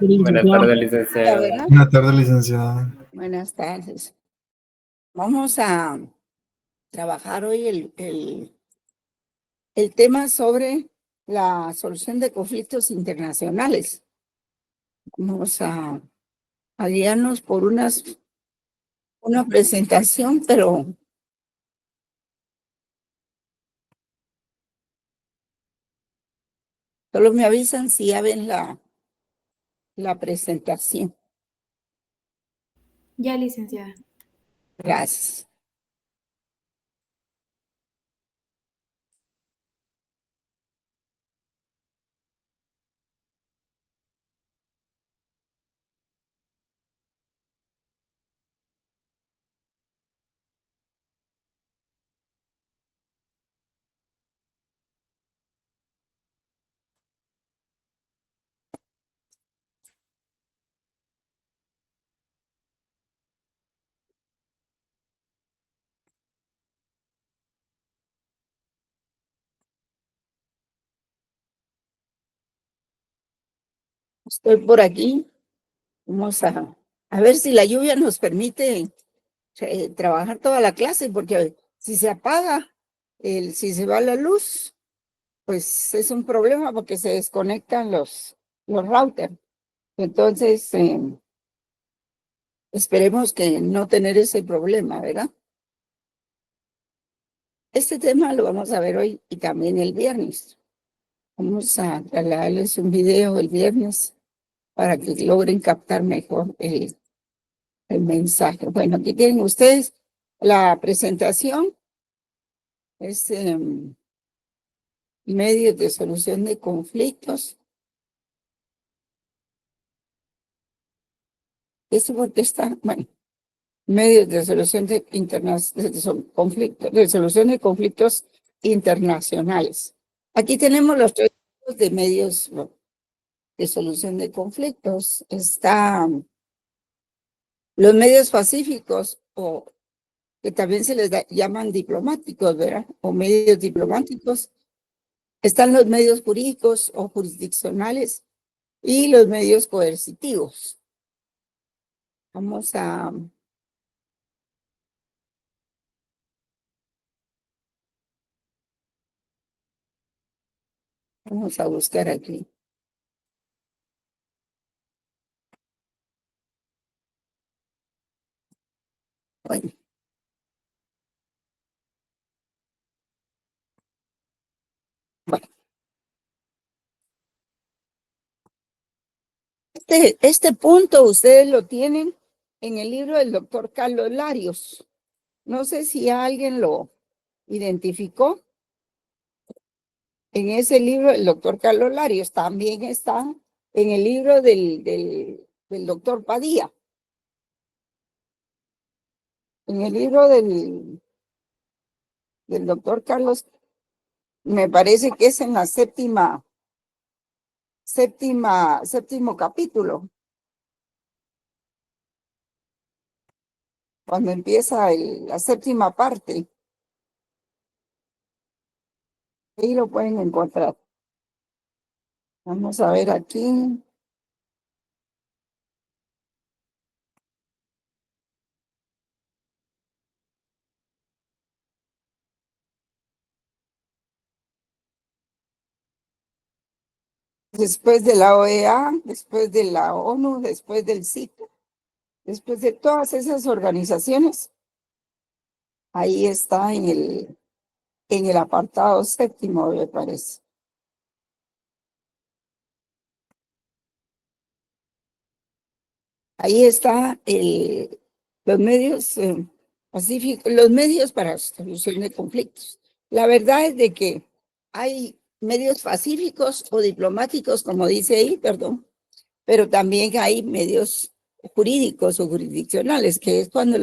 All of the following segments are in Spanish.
Buenas tardes, Hola, licenciada. Buenas tardes, licenciada. buenas tardes. Vamos a trabajar hoy el tema sobre la solución de conflictos internacionales. Vamos a guiarnos por una presentación, pero solo me avisan si ya ven la presentación. Ya, licenciada. Gracias. Estoy por aquí. Vamos a ver si la lluvia nos permite trabajar toda la clase, porque si se apaga, si se va la luz, pues es un problema porque se desconectan los routers. Entonces, esperemos que no tener ese problema, ¿verdad? Este tema lo vamos a ver hoy y también el viernes. Vamos a trasladarles un video el viernes para que logren captar mejor el mensaje. Bueno, aquí tienen ustedes la presentación. Es medios de solución de conflictos. Eso porque está, bueno, medios de solución de solución de conflictos internacionales. Aquí tenemos los tres tipos de medios de solución de conflictos. Están los medios pacíficos, o que también se les llaman diplomáticos, ¿verdad? O medios diplomáticos. Están los medios jurídicos o jurisdiccionales y los medios coercitivos. Vamos a buscar aquí. Bueno. Bueno. Este punto ustedes lo tienen en el libro del doctor Carlos Larios. No sé si alguien lo identificó. En ese libro del doctor Carlos Larios también está en el libro del doctor Padilla. En el libro del doctor Carlos, me parece que es en la séptimo capítulo, cuando empieza la séptima parte. Ahí lo pueden encontrar. Vamos a ver aquí. Después de la OEA, después de la ONU, después del CITO, después de todas esas organizaciones, ahí está en el apartado séptimo, me parece. Ahí está los medios pacíficos, los medios para solución de conflictos. La verdad es de que hay medios pacíficos o diplomáticos, como dice ahí, perdón, pero también hay medios jurídicos o jurisdiccionales, que es cuando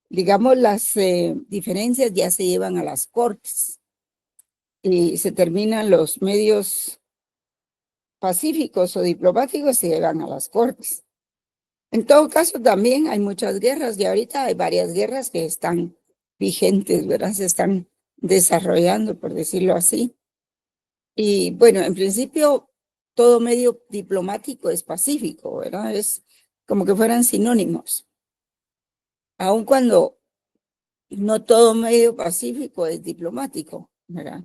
digamos, las diferencias ya se llevan a las cortes y se terminan los medios pacíficos o diplomáticos, se llevan a las cortes. En todo caso, también hay muchas guerras y ahorita hay varias guerras que están vigentes, ¿verdad? Se están desarrollando, por decirlo así. Y bueno, en principio, todo medio diplomático es pacífico, ¿verdad? Es como que fueran sinónimos, aun cuando no todo medio pacífico es diplomático, ¿verdad?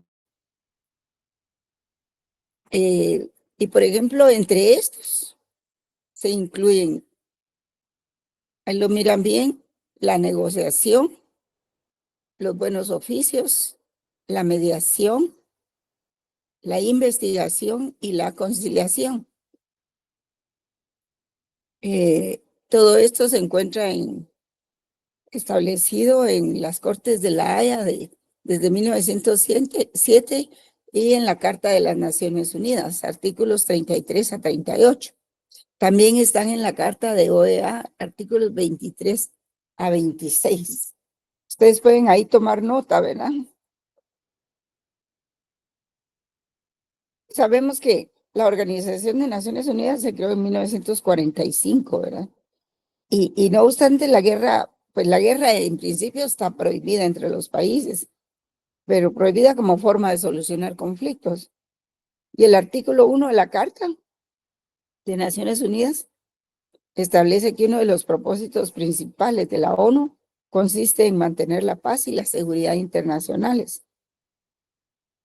Y por ejemplo, entre estos se incluyen, ahí lo miran bien, la negociación, los buenos oficios, la mediación, la investigación y la conciliación. Todo esto se encuentra establecido en las Cortes de la Haya desde 1907 y en la Carta de las Naciones Unidas, artículos 33 a 38. También están en la Carta de OEA, artículos 23 a 26. Ustedes pueden ahí tomar nota, ¿verdad? Sabemos que la Organización de Naciones Unidas se creó en 1945, ¿verdad? Y no obstante la guerra, pues la guerra en principio está prohibida entre los países, pero prohibida como forma de solucionar conflictos. Y el artículo 1 de la Carta de Naciones Unidas establece que uno de los propósitos principales de la ONU consiste en mantener la paz y la seguridad internacionales,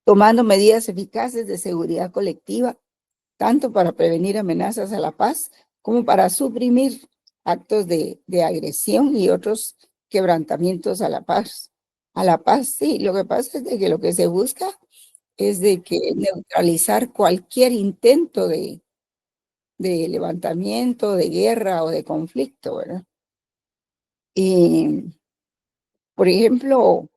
tomando medidas eficaces de seguridad colectiva, tanto para prevenir amenazas a la paz como para suprimir actos de agresión y otros quebrantamientos a la paz. A la paz, sí, lo que pasa es de que lo que se busca es de que neutralizar cualquier intento de levantamiento, de guerra o de conflicto, ¿verdad? Y, por ejemplo,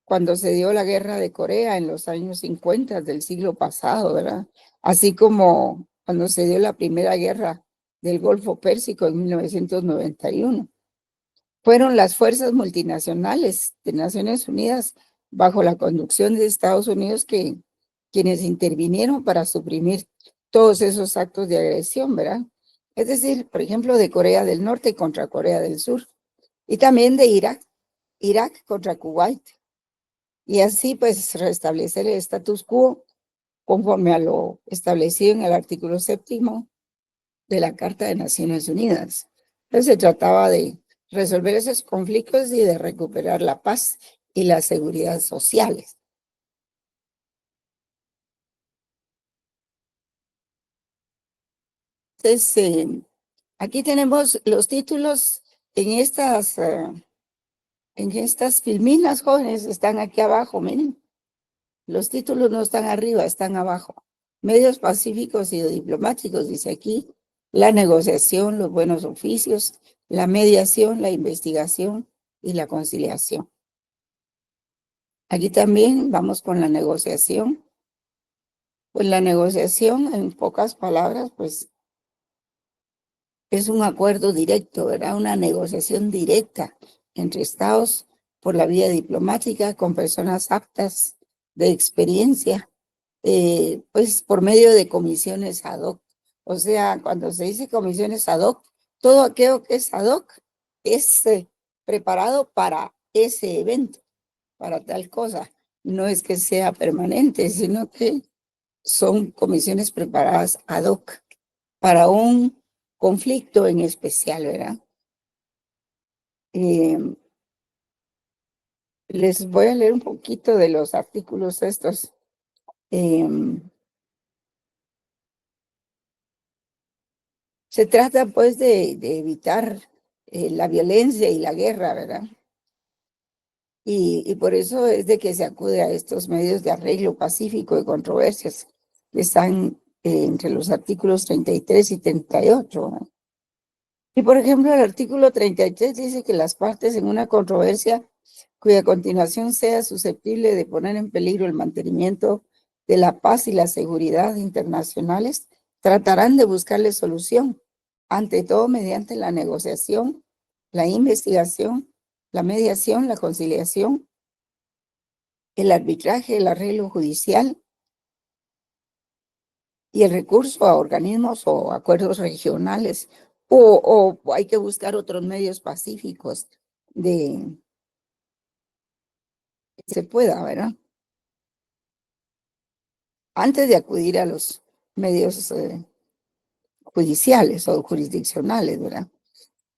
cuando se dio la guerra de Corea en los años 50 del siglo pasado, ¿verdad? Así como cuando se dio la primera guerra del Golfo Pérsico en 1991. Fueron las fuerzas multinacionales de Naciones Unidas bajo la conducción de Estados Unidos quienes intervinieron para suprimir todos esos actos de agresión, ¿verdad? Es decir, por ejemplo, de Corea del Norte contra Corea del Sur y también de Irak contra Kuwait. Y así pues restablecer el status quo conforme a lo establecido en el artículo 7º de la Carta de Naciones Unidas. Entonces se trataba de resolver esos conflictos y de recuperar la paz y la seguridad sociales. Entonces, aquí tenemos los títulos en estas filminas jóvenes, están aquí abajo, miren. Los títulos no están arriba, están abajo. Medios pacíficos y diplomáticos, dice aquí, la negociación, los buenos oficios, la mediación, la investigación y la conciliación. Aquí también vamos con la negociación. Pues la negociación, en pocas palabras, pues es un acuerdo directo, ¿verdad? Una negociación directa entre estados por la vía diplomática con personas aptas de experiencia, pues por medio de comisiones ad hoc. O sea, cuando se dice comisiones ad hoc, todo aquello que es ad hoc es preparado para ese evento, para tal cosa. No es que sea permanente, sino que son comisiones preparadas ad hoc para un conflicto en especial, ¿verdad? Eh, Les voy a leer un poquito de los artículos estos. Eh, Se trata pues de evitar la violencia y la guerra, ¿verdad? Y por eso es de que se acude a estos medios de arreglo pacífico de controversias que están entre los artículos 33 y 38, ¿verdad? Y por ejemplo, el artículo 33 dice que las partes en una controversia cuya continuación sea susceptible de poner en peligro el mantenimiento de la paz y la seguridad internacionales, tratarán de buscarle solución, ante todo mediante la negociación, la investigación, la mediación, la conciliación, el arbitraje, el arreglo judicial y el recurso a organismos o acuerdos regionales, o hay que buscar otros medios pacíficos de que se pueda, ¿verdad? Antes de acudir a los medios judiciales o jurisdiccionales, ¿verdad?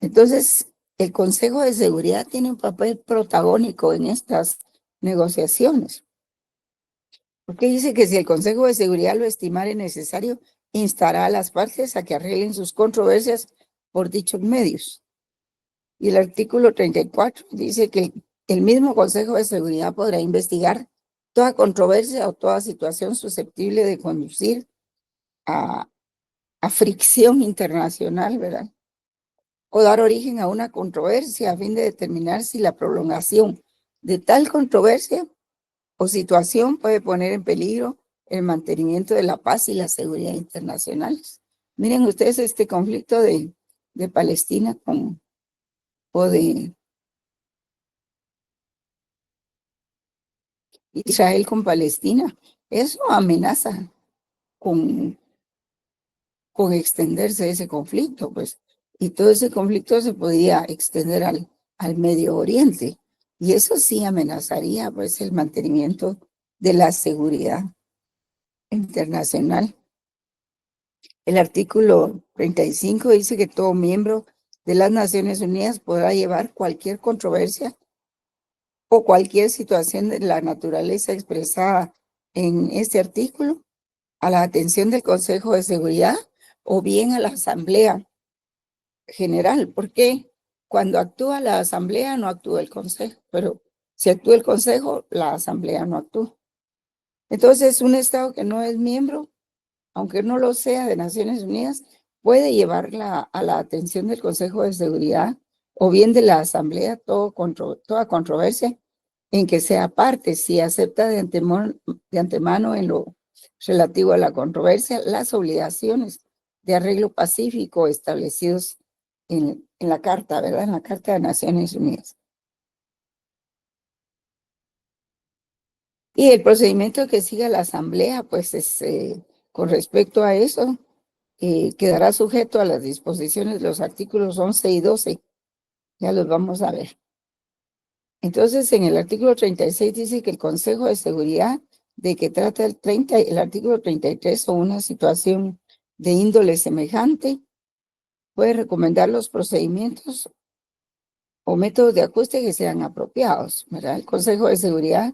Entonces, el Consejo de Seguridad tiene un papel protagónico en estas negociaciones, porque dice que si el Consejo de Seguridad lo estimare necesario, instará a las partes a que arreglen sus controversias por dichos medios. Y el artículo 34 dice que el mismo Consejo de Seguridad podrá investigar toda controversia o toda situación susceptible de conducir a, a fricción internacional, ¿verdad? O dar origen a una controversia a fin de determinar si la prolongación de tal controversia o situación puede poner en peligro el mantenimiento de la paz y la seguridad internacionales. Miren ustedes este conflicto de Palestina o de Israel con Palestina. Eso amenaza con, con extenderse ese conflicto, pues. Y todo ese conflicto se podría extender al Medio Oriente. Y eso sí amenazaría, pues, el mantenimiento de la seguridad internacional. El artículo 35 dice que todo miembro de las Naciones Unidas podrá llevar cualquier controversia o cualquier situación de la naturaleza expresada en este artículo a la atención del Consejo de Seguridad o bien a la Asamblea General, porque cuando actúa la Asamblea no actúa el Consejo, pero si actúa el Consejo, la Asamblea no actúa. Entonces, un Estado que no es miembro, aunque no lo sea de Naciones Unidas, puede llevarla a la atención del Consejo de Seguridad o bien de la Asamblea toda controversia en que sea parte, si acepta de antemano en lo relativo a la controversia las obligaciones de arreglo pacífico establecidos en la Carta, ¿verdad? En la Carta de Naciones Unidas. Y el procedimiento que siga la Asamblea, pues es con respecto a eso, quedará sujeto a las disposiciones de los artículos 11 y 12. Ya los vamos a ver. Entonces, en el artículo 36 dice que el Consejo de Seguridad, de que trata el artículo 33 o una situación de índole semejante, puede recomendar los procedimientos o métodos de ajuste que sean apropiados, ¿verdad? El Consejo de Seguridad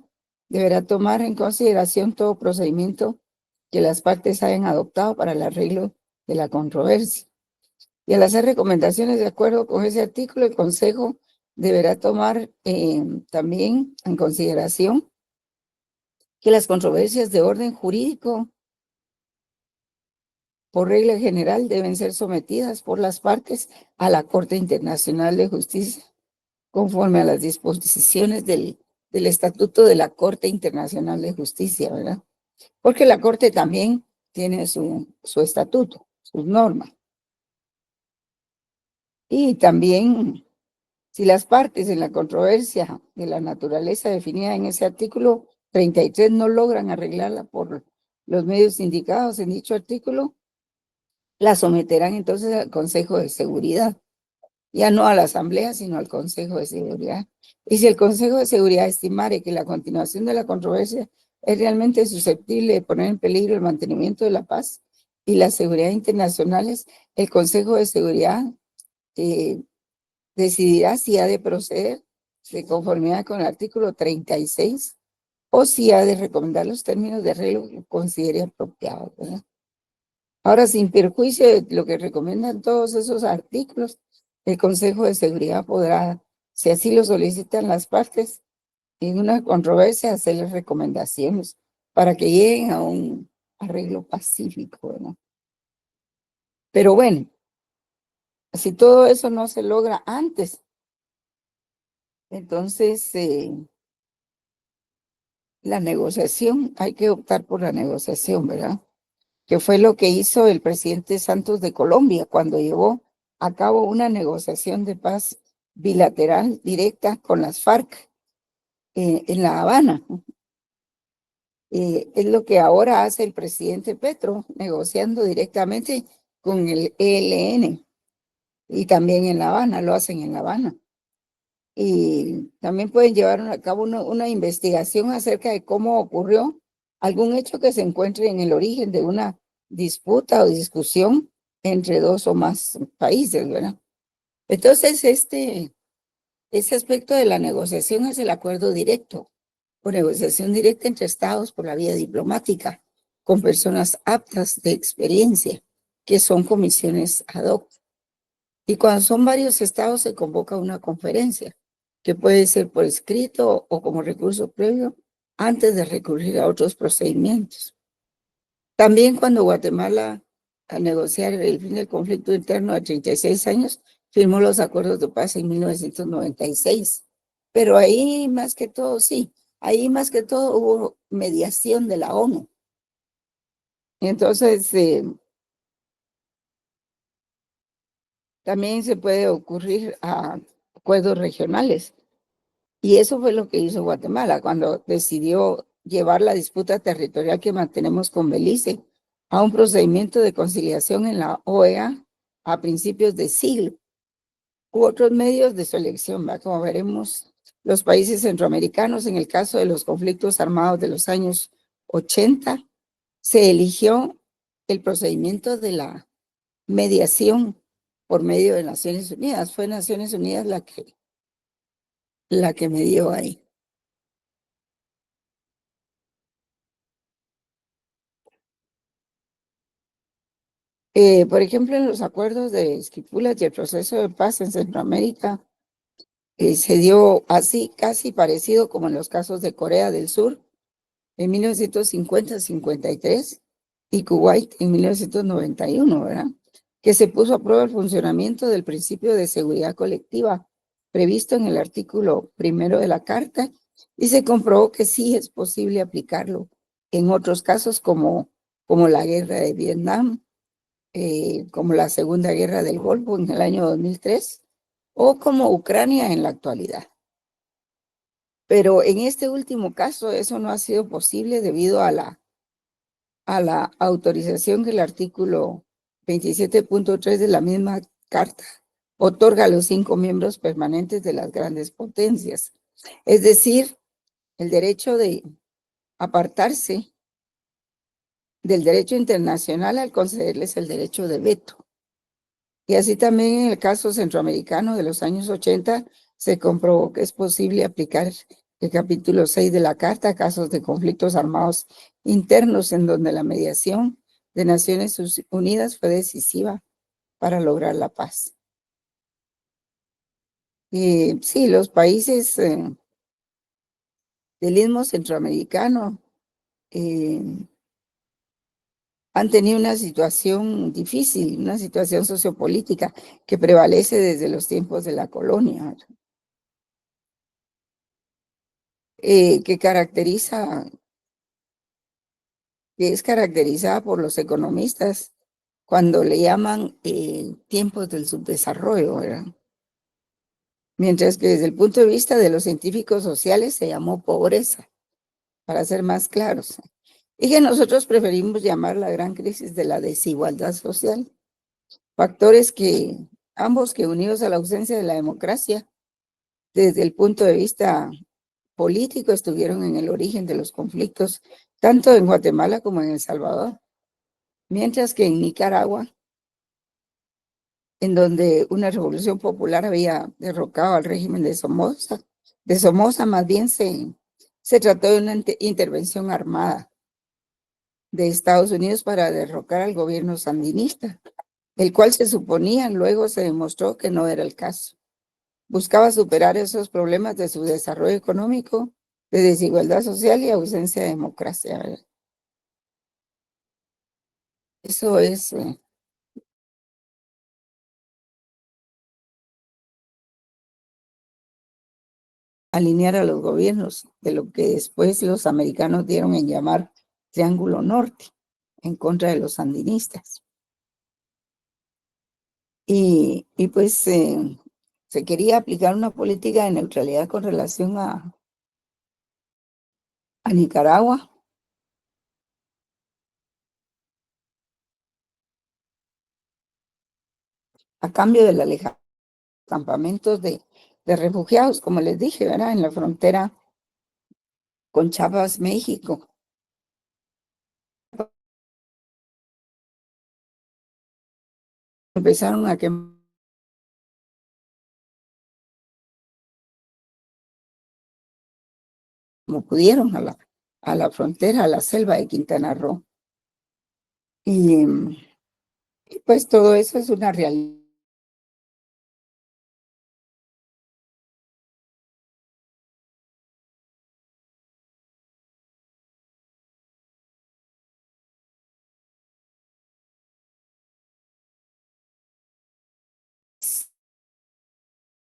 deberá tomar en consideración todo procedimiento que las partes hayan adoptado para el arreglo de la controversia. Y al hacer recomendaciones de acuerdo con ese artículo, el Consejo deberá tomar también en consideración que las controversias de orden jurídico, por regla general, deben ser sometidas por las partes a la Corte Internacional de Justicia, conforme a las disposiciones del Estatuto de la Corte Internacional de Justicia, ¿verdad? Porque la Corte también tiene su estatuto, sus normas. Y también, si las partes en la controversia de la naturaleza definida en ese artículo 33 no logran arreglarla por los medios indicados en dicho artículo, la someterán entonces al Consejo de Seguridad, ya no a la Asamblea, sino al Consejo de Seguridad. Y si el Consejo de Seguridad estimare que la continuación de la controversia es realmente susceptible de poner en peligro el mantenimiento de la paz y la seguridad internacionales, el Consejo de Seguridad decidirá si ha de proceder de conformidad con el artículo 36 o si ha de recomendar los términos de arreglo que considere apropiados, ¿verdad? Ahora, sin perjuicio de lo que recomiendan todos esos artículos, el Consejo de Seguridad podrá, si así lo solicitan las partes, en una controversia, hacerles recomendaciones para que lleguen a un arreglo pacífico, ¿verdad? Pero bueno, si todo eso no se logra antes, entonces la negociación, hay que optar por la negociación, ¿verdad? Que fue lo que hizo el presidente Santos de Colombia cuando llevó a cabo una negociación de paz bilateral directa con las FARC en La Habana. Es lo que ahora hace el presidente Petro, negociando directamente con el ELN y también en La Habana, lo hacen en La Habana. Y también pueden llevar a cabo una investigación acerca de cómo ocurrió algún hecho que se encuentre en el origen de una disputa o discusión entre dos o más países, ¿verdad? Entonces, ese aspecto de la negociación es el acuerdo directo o negociación directa entre estados por la vía diplomática, con personas aptas de experiencia, que son comisiones ad hoc. Y cuando son varios estados se convoca una conferencia, que puede ser por escrito o como recurso previo antes de recurrir a otros procedimientos. También cuando Guatemala, al negociar el fin del conflicto interno de 36 años, firmó los acuerdos de paz en 1996. Pero ahí más que todo, sí, ahí más que todo hubo mediación de la ONU. Entonces, también se puede ocurrir a acuerdos regionales. Y eso fue lo que hizo Guatemala cuando decidió llevar la disputa territorial que mantenemos con Belice a un procedimiento de conciliación en la OEA a principios de siglo. U otros medios de su elección, ¿va? Como veremos, los países centroamericanos, en el caso de los conflictos armados de los años 80, se eligió el procedimiento de la mediación por medio de Naciones Unidas. Fue Naciones Unidas la que medió ahí. Por ejemplo, en los acuerdos de Esquipulas y el proceso de paz en Centroamérica, se dio así, casi parecido como en los casos de Corea del Sur en 1950-53 y Kuwait en 1991, ¿verdad? Que se puso a prueba el funcionamiento del principio de seguridad colectiva previsto en el artículo primero de la Carta y se comprobó que sí es posible aplicarlo en otros casos como la guerra de Vietnam, como la Segunda Guerra del Golfo en el año 2003 o como Ucrania en la actualidad. Pero en este último caso eso no ha sido posible debido a la autorización que el artículo 27.3 de la misma carta otorga a los 5 miembros permanentes de las grandes potencias. Es decir, el derecho de apartarse del derecho internacional al concederles el derecho de veto. Y así también en el caso centroamericano de los años 80 se comprobó que es posible aplicar el capítulo 6 de la Carta a casos de conflictos armados internos en donde la mediación de Naciones Unidas fue decisiva para lograr la paz. Y sí, los países del Istmo Centroamericano eh, han tenido una situación difícil, una situación sociopolítica que prevalece desde los tiempos de la colonia, que es caracterizada por los economistas cuando le llaman tiempos del subdesarrollo, ¿verdad? Mientras que desde el punto de vista de los científicos sociales se llamó pobreza, para ser más claros. Y que nosotros preferimos llamar la gran crisis de la desigualdad social. Factores que ambos que unidos a la ausencia de la democracia, desde el punto de vista político, estuvieron en el origen de los conflictos, tanto en Guatemala como en El Salvador. Mientras que en Nicaragua, en donde una revolución popular había derrocado al régimen de Somoza más bien se trató de una intervención armada de Estados Unidos para derrocar al gobierno sandinista, el cual se suponía luego se demostró que no era el caso. Buscaba superar esos problemas de su desarrollo económico, de desigualdad social y ausencia de democracia, ¿verdad? Eso es alinear a los gobiernos de lo que después los americanos dieron en llamar Triángulo Norte en contra de los sandinistas. Y pues se quería aplicar una política de neutralidad con relación a Nicaragua, a cambio del alejamiento de campamentos de refugiados, como les dije, ¿verdad? En la frontera con Chiapas, México. empezaron a quemar como pudieron a la frontera, a la selva de Quintana Roo. Y, y pues todo eso es una realidad.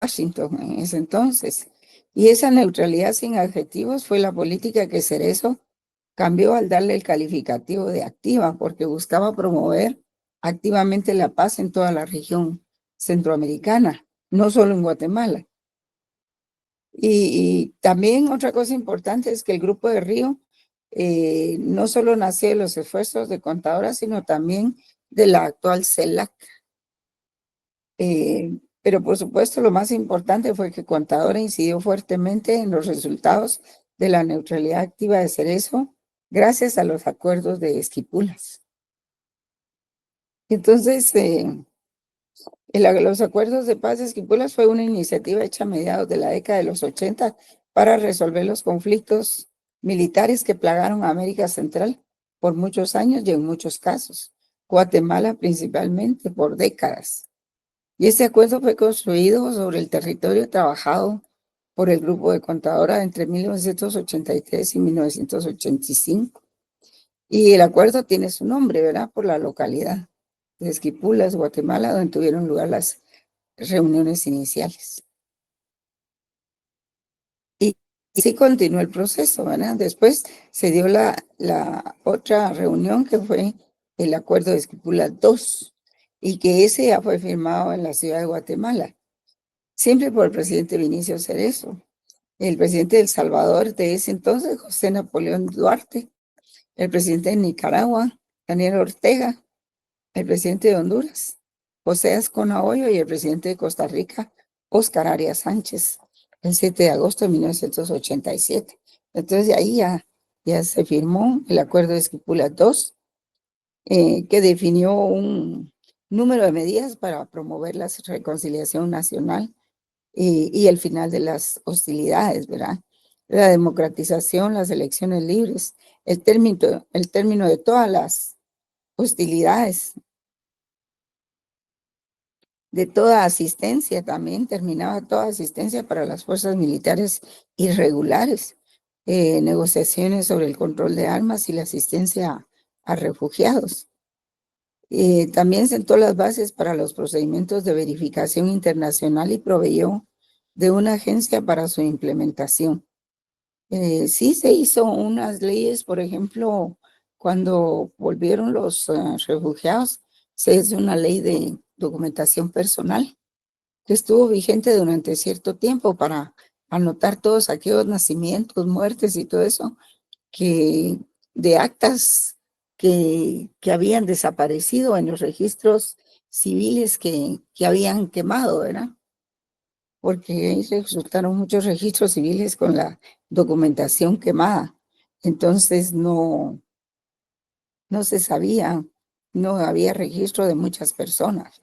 Washington en ese entonces. Y esa neutralidad sin adjetivos fue la política que Cerezo cambió al darle el calificativo de activa, porque buscaba promover activamente la paz en toda la región centroamericana, no solo en Guatemala. Y también otra cosa importante es que el Grupo de Río no solo nació de los esfuerzos de Contadora, sino también de la actual CELAC. Pero por supuesto lo más importante fue que Contadora incidió fuertemente en los resultados de la neutralidad activa de Cerezo gracias a los acuerdos de Esquipulas. Entonces, los acuerdos de paz de Esquipulas fue una iniciativa hecha a mediados de la década de los 80 para resolver los conflictos militares que plagaron a América Central por muchos años y en muchos casos, Guatemala principalmente por décadas. Y este acuerdo fue construido sobre el territorio trabajado por el grupo de Contadora entre 1983 y 1985. Y el acuerdo tiene su nombre, ¿verdad? Por la localidad de Esquipulas, Guatemala, donde tuvieron lugar las reuniones iniciales. Y, y sí continuó el proceso, ¿verdad? Después se dio la otra reunión que fue el acuerdo de Esquipulas 2 y que ese ya fue firmado en la ciudad de Guatemala, siempre por el presidente Vinicio Cerezo, el presidente de El Salvador de ese entonces, José Napoleón Duarte, el presidente de Nicaragua, Daniel Ortega, el presidente de Honduras, José Azcona Hoyo, y el presidente de Costa Rica, Óscar Arias Sánchez, el 7 de agosto de 1987. Entonces, de ahí ya se firmó el acuerdo de Esquipulas II, que definió un número de medidas para promover la reconciliación nacional y el final de las hostilidades, ¿verdad? La democratización, las elecciones libres, el término de todas las hostilidades, de toda asistencia también, terminaba toda asistencia para las fuerzas militares irregulares, negociaciones sobre el control de armas y la asistencia a refugiados. También sentó las bases para los procedimientos de verificación internacional y proveyó de una agencia para su implementación. Sí se hizo unas leyes, por ejemplo, cuando volvieron los refugiados, se hizo una ley de documentación personal que estuvo vigente durante cierto tiempo para anotar todos aquellos nacimientos, muertes y todo eso, que de actas que habían desaparecido en los registros civiles que habían quemado, ¿verdad? Porque ahí resultaron muchos registros civiles con la documentación quemada. Entonces no se sabía, no había registro de muchas personas.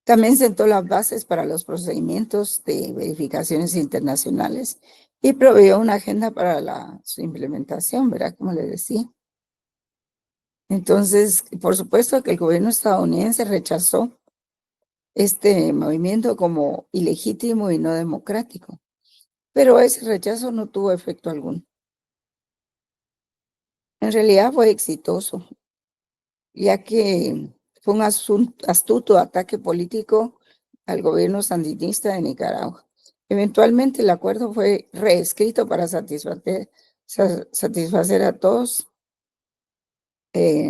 También sentó las bases para los procedimientos de verificaciones internacionales y proveyó una agenda para su implementación, ¿verdad? Como le decía. Entonces, por supuesto que el gobierno estadounidense rechazó este movimiento como ilegítimo y no democrático, pero ese rechazo no tuvo efecto alguno. En realidad fue exitoso, ya que fue un astuto ataque político al gobierno sandinista de Nicaragua. Eventualmente el acuerdo fue reescrito para satisfacer a todos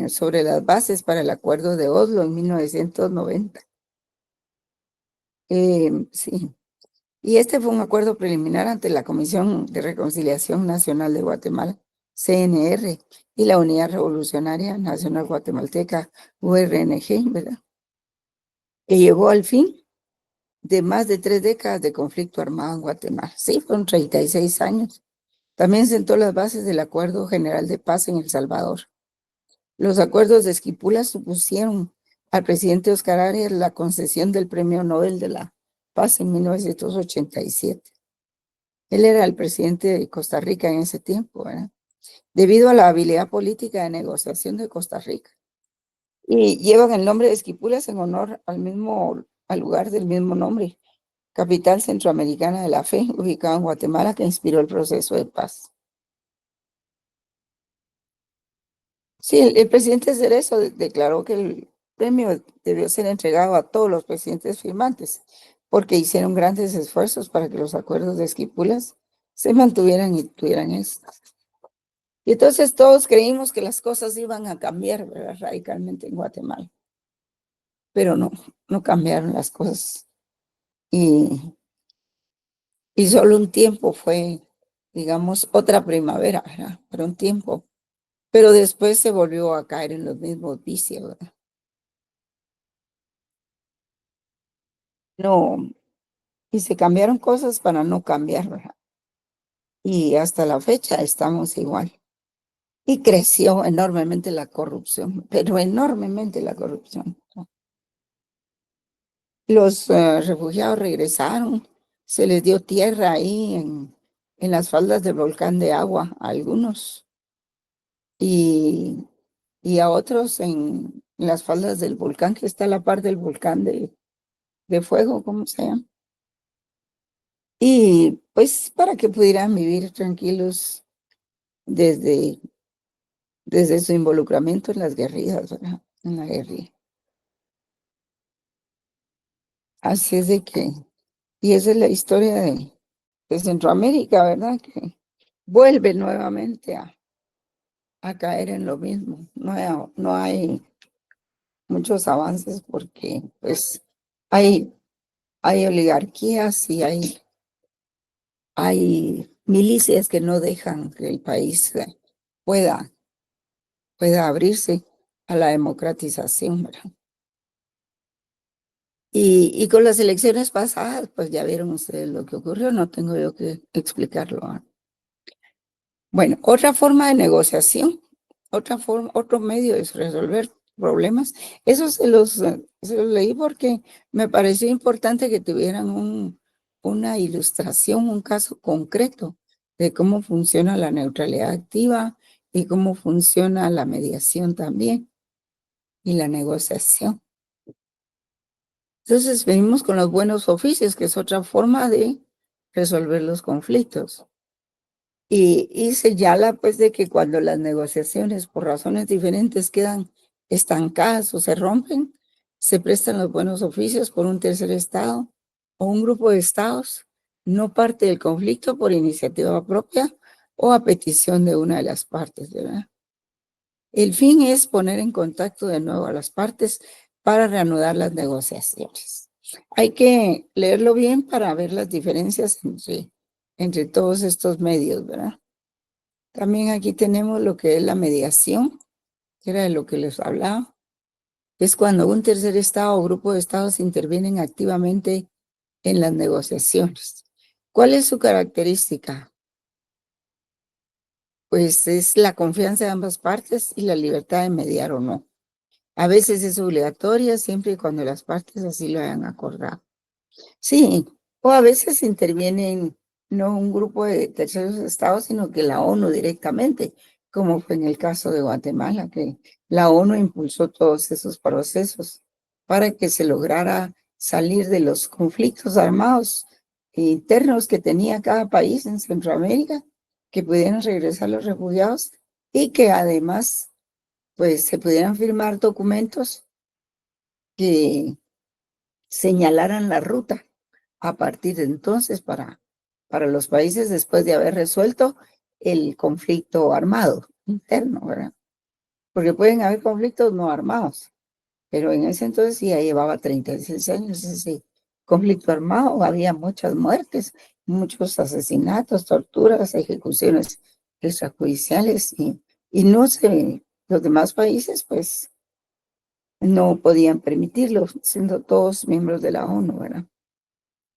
sobre las bases para el acuerdo de Oslo en 1990. Sí, y este fue un acuerdo preliminar ante la Comisión de Reconciliación Nacional de Guatemala, CNR, y la Unidad Revolucionaria Nacional Guatemalteca, URNG, ¿verdad? Que llegó al fin de más de 3 décadas de conflicto armado en Guatemala. Sí, fueron 36 años. También sentó las bases del Acuerdo General de Paz en El Salvador. Los acuerdos de Esquipulas supusieron al presidente Oscar Arias la concesión del Premio Nobel de la Paz en 1987. Él era el presidente de Costa Rica en ese tiempo, ¿verdad? Debido a la habilidad política de negociación de Costa Rica. Y llevan el nombre de Esquipulas en honor al lugar del mismo nombre, capital centroamericana de la fe, ubicado en Guatemala, que inspiró el proceso de paz. Sí, el presidente Cerezo declaró que el premio debió ser entregado a todos los presidentes firmantes, porque hicieron grandes esfuerzos para que los acuerdos de Esquipulas se mantuvieran y tuvieran éxito. Y entonces todos creímos que las cosas iban a cambiar, ¿verdad?, radicalmente en Guatemala, pero no cambiaron las cosas. Y solo un tiempo fue, digamos, otra primavera, ¿verdad? Por un tiempo. Pero después se volvió a caer en los mismos vicios, ¿verdad? No, y se cambiaron cosas para no cambiar, ¿verdad? Y hasta la fecha estamos igual. Y creció enormemente la corrupción, pero enormemente la corrupción. Los refugiados regresaron, se les dio tierra ahí en las faldas del volcán de Agua a algunos y a otros en las faldas del volcán, que está a la par del volcán de fuego, ¿cómo se llama? Y pues para que pudieran vivir tranquilos desde, desde su involucramiento en las guerrillas, ¿verdad? En la guerrilla. Así es de que, y esa es la historia de Centroamérica, ¿verdad? Que vuelve nuevamente a caer en lo mismo. No hay muchos avances porque pues hay, hay oligarquías y hay milicias que no dejan que el país pueda, pueda abrirse a la democratización, ¿verdad? Y con las elecciones pasadas, pues ya vieron ustedes lo que ocurrió, no tengo yo que explicarlo, ¿ah? Bueno, otra forma de negociación, otro medio de resolver problemas, eso se los leí porque me pareció importante que tuvieran una ilustración, un caso concreto de cómo funciona la neutralidad activa y cómo funciona la mediación también y la negociación. Entonces venimos con los buenos oficios, que es otra forma de resolver los conflictos. Y señala pues de que cuando las negociaciones por razones diferentes quedan estancadas o se rompen, se prestan los buenos oficios por un tercer estado o un grupo de estados, no parte del conflicto por iniciativa propia o a petición de una de las partes, ¿verdad? El fin es poner en contacto de nuevo a las partes para reanudar las negociaciones. Hay que leerlo bien para ver las diferencias entre todos estos medios, ¿verdad? También aquí tenemos lo que es la mediación, que era de lo que les hablaba. Es cuando un tercer estado o grupo de estados intervienen activamente en las negociaciones. ¿Cuál es su característica? Pues es la confianza de ambas partes y la libertad de mediar o no. A veces es obligatoria siempre y cuando las partes así lo hayan acordado. Sí, o a veces intervienen no un grupo de terceros estados, sino que la ONU directamente, como fue en el caso de Guatemala, que la ONU impulsó todos esos procesos para que se lograra salir de los conflictos armados internos que tenía cada país en Centroamérica, que pudieran regresar los refugiados y que además pues se pudieran firmar documentos que señalaran la ruta a partir de entonces para los países después de haber resuelto el conflicto armado interno, ¿verdad? Porque pueden haber conflictos no armados, pero en ese entonces ya llevaba 36 años ese conflicto armado, había muchas muertes, muchos asesinatos, torturas, ejecuciones extrajudiciales y no sé, los demás países pues no podían permitirlo, siendo todos miembros de la ONU, ¿verdad?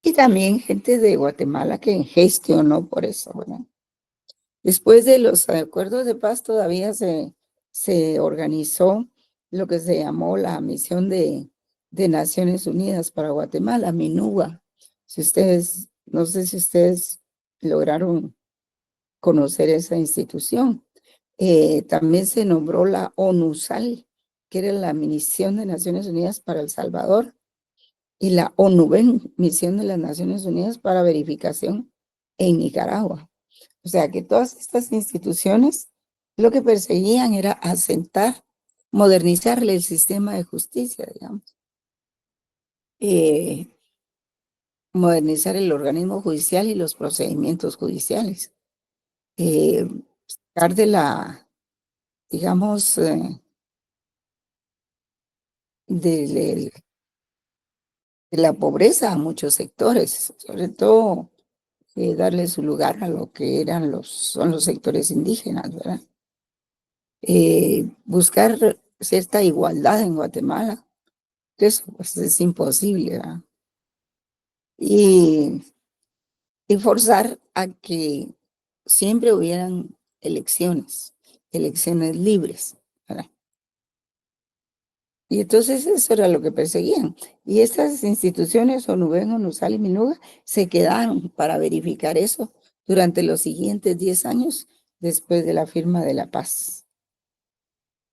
Y también gente de Guatemala que gestionó por eso, ¿verdad? Después de los acuerdos de paz todavía se organizó lo que se llamó la misión de Naciones Unidas para Guatemala, MINUGA. Si ustedes, no sé si ustedes lograron conocer esa institución. También se nombró la ONUSAL, que era la Misión de Naciones Unidas para El Salvador, y la ONUVEN, Misión de las Naciones Unidas para Verificación en Nicaragua. O sea que todas estas instituciones lo que perseguían era asentar, modernizarle el sistema de justicia, digamos, eh, modernizar el organismo judicial y los procedimientos judiciales, sacar de la, digamos, de la pobreza a muchos sectores, sobre todo darle su lugar a lo que son los sectores indígenas, ¿verdad? Buscar cierta igualdad en Guatemala, que eso pues, es imposible, ¿verdad? Y, y forzar a que siempre hubieran elecciones libres, ¿verdad? Y entonces eso era lo que perseguían. Y estas instituciones, ONUVEN, ONUSAL y MINUGA, se quedaron para verificar eso durante los siguientes 10 años después de la firma de la paz.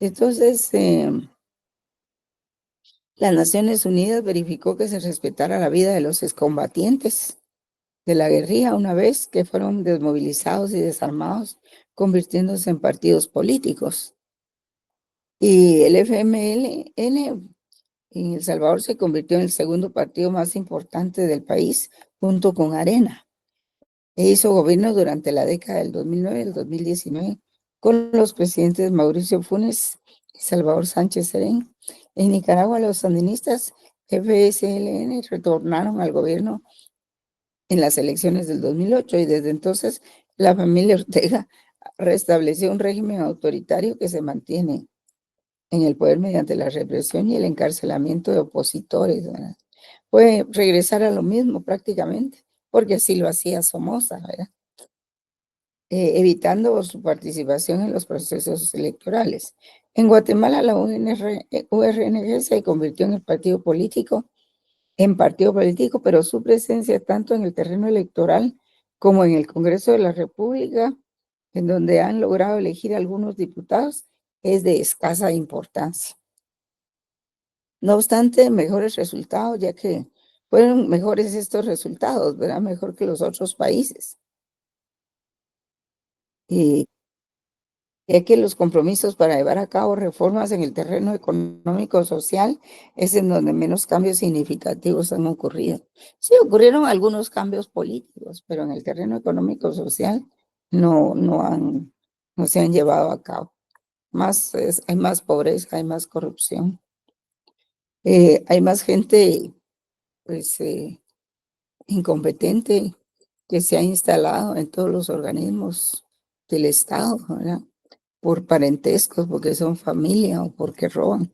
Entonces, las Naciones Unidas verificó que se respetara la vida de los excombatientes de la guerrilla una vez que fueron desmovilizados y desarmados, convirtiéndose en partidos políticos. Y el FMLN en El Salvador se convirtió en el segundo partido más importante del país, junto con Arena. E hizo gobierno durante la década del 2009 y el 2019 con los presidentes Mauricio Funes y Salvador Sánchez Serén. En Nicaragua, los sandinistas FSLN retornaron al gobierno en las elecciones del 2008 y desde entonces la familia Ortega restableció un régimen autoritario que se mantiene en el poder mediante la represión y el encarcelamiento de opositores, ¿verdad? Puede regresar a lo mismo prácticamente, porque así lo hacía Somoza, ¿verdad? Evitando su participación en los procesos electorales. En Guatemala, la URNG se convirtió en partido político, pero su presencia tanto en el terreno electoral como en el Congreso de la República, en donde han logrado elegir algunos diputados, es de escasa importancia. No obstante, mejores resultados, ya que fueron mejores estos resultados, ¿verdad? Mejor que los otros países. Y ya que los compromisos para llevar a cabo reformas en el terreno económico-social es en donde menos cambios significativos han ocurrido. Sí, ocurrieron algunos cambios políticos, pero en el terreno económico-social no se han llevado a cabo. Hay más pobreza, hay más corrupción, hay más gente, pues, incompetente que se ha instalado en todos los organismos del Estado, ¿verdad? Por parentescos, porque son familia o porque roban.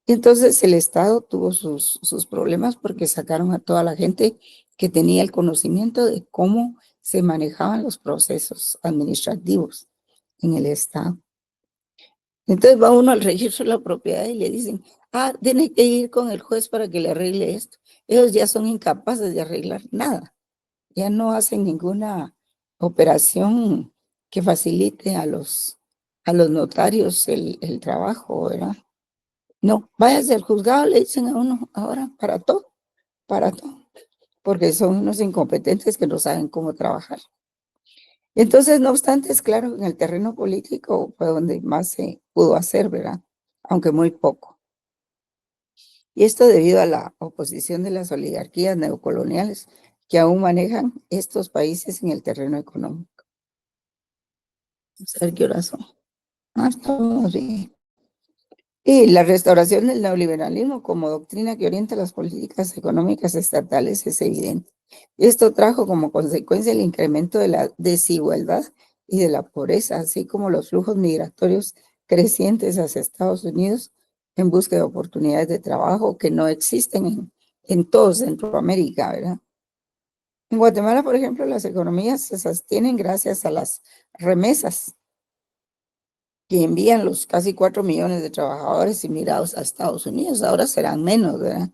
Y entonces el Estado tuvo sus problemas porque sacaron a toda la gente que tenía el conocimiento de cómo se manejaban los procesos administrativos en el Estado. Entonces va uno al registro de la propiedad y le dicen, tiene que ir con el juez para que le arregle esto. Ellos ya son incapaces de arreglar nada. Ya no hacen ninguna operación que facilite a los notarios el trabajo, ¿verdad? No, váyase al juzgado, le dicen a uno ahora para todo, porque son unos incompetentes que no saben cómo trabajar. Entonces, no obstante, es claro, en el terreno político fue donde más se pudo hacer, ¿verdad? Aunque muy poco. Y esto debido a la oposición de las oligarquías neocoloniales que aún manejan estos países en el terreno económico. Vamos a ver qué horas son. Estamos bien. Y la restauración del neoliberalismo como doctrina que orienta las políticas económicas estatales es evidente. Esto trajo como consecuencia el incremento de la desigualdad y de la pobreza, así como los flujos migratorios crecientes hacia Estados Unidos en busca de oportunidades de trabajo que no existen en todo Centroamérica, ¿verdad? En Guatemala, por ejemplo, las economías se sostienen gracias a las remesas que envían los casi 4 millones de trabajadores inmigrados a Estados Unidos. Ahora serán menos, ¿verdad?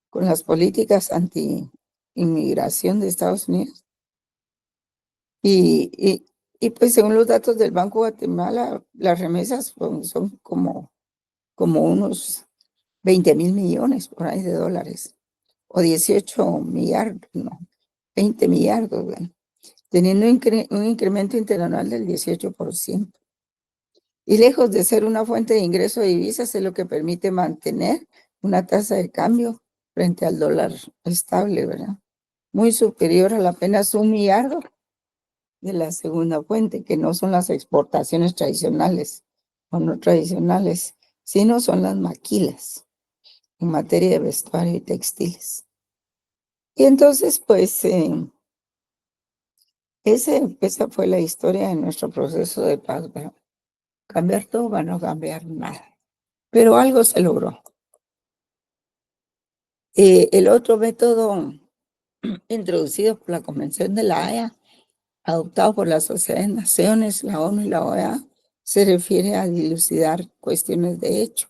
Con las políticas anti-inmigración de Estados Unidos. Y pues según los datos del Banco de Guatemala, las remesas son como unos 20.000 millones por ahí de dólares, o 18 millardos, no, 20 millardos, bueno, teniendo un incremento interanual del 18%. Y lejos de ser una fuente de ingreso de divisas, es lo que permite mantener una tasa de cambio frente al dólar estable, ¿verdad? Muy superior al apenas 1 millardo de la segunda fuente, que no son las exportaciones tradicionales o no tradicionales, sino son las maquilas en materia de vestuario y textiles. Y entonces, pues, esa fue la historia de nuestro proceso de paz, ¿verdad? Cambiar todo va a no cambiar nada, pero algo se logró. El otro método introducido por la Convención de la Haya, adoptado por las Sociedades Naciones, la ONU y la OEA, se refiere a dilucidar cuestiones de hecho.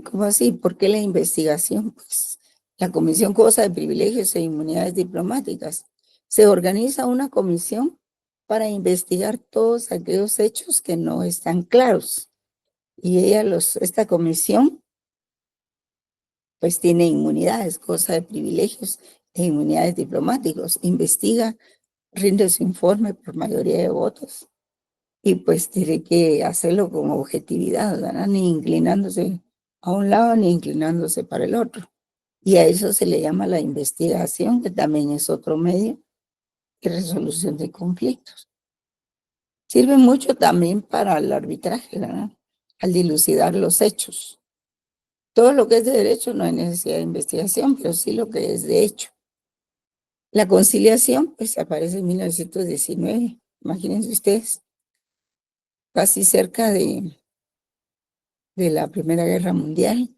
¿Cómo así? ¿Por qué la investigación? Pues la Comisión Cosa de Privilegios e Inmunidades Diplomáticas. Se organiza una comisión para investigar todos aquellos hechos que no están claros. Y esta comisión pues tiene inmunidades, cosa de privilegios e inmunidades diplomáticos. Investiga, rinde su informe por mayoría de votos y pues tiene que hacerlo con objetividad, ¿verdad? Ni inclinándose a un lado ni inclinándose para el otro. Y a eso se le llama la investigación, que también es otro medio de resolución de conflictos. Sirve mucho también para el arbitraje, ¿verdad? Al dilucidar los hechos. Todo lo que es de derecho no hay necesidad de investigación, pero sí lo que es de hecho. La conciliación, pues aparece en 1919, imagínense ustedes, casi cerca de la Primera Guerra Mundial,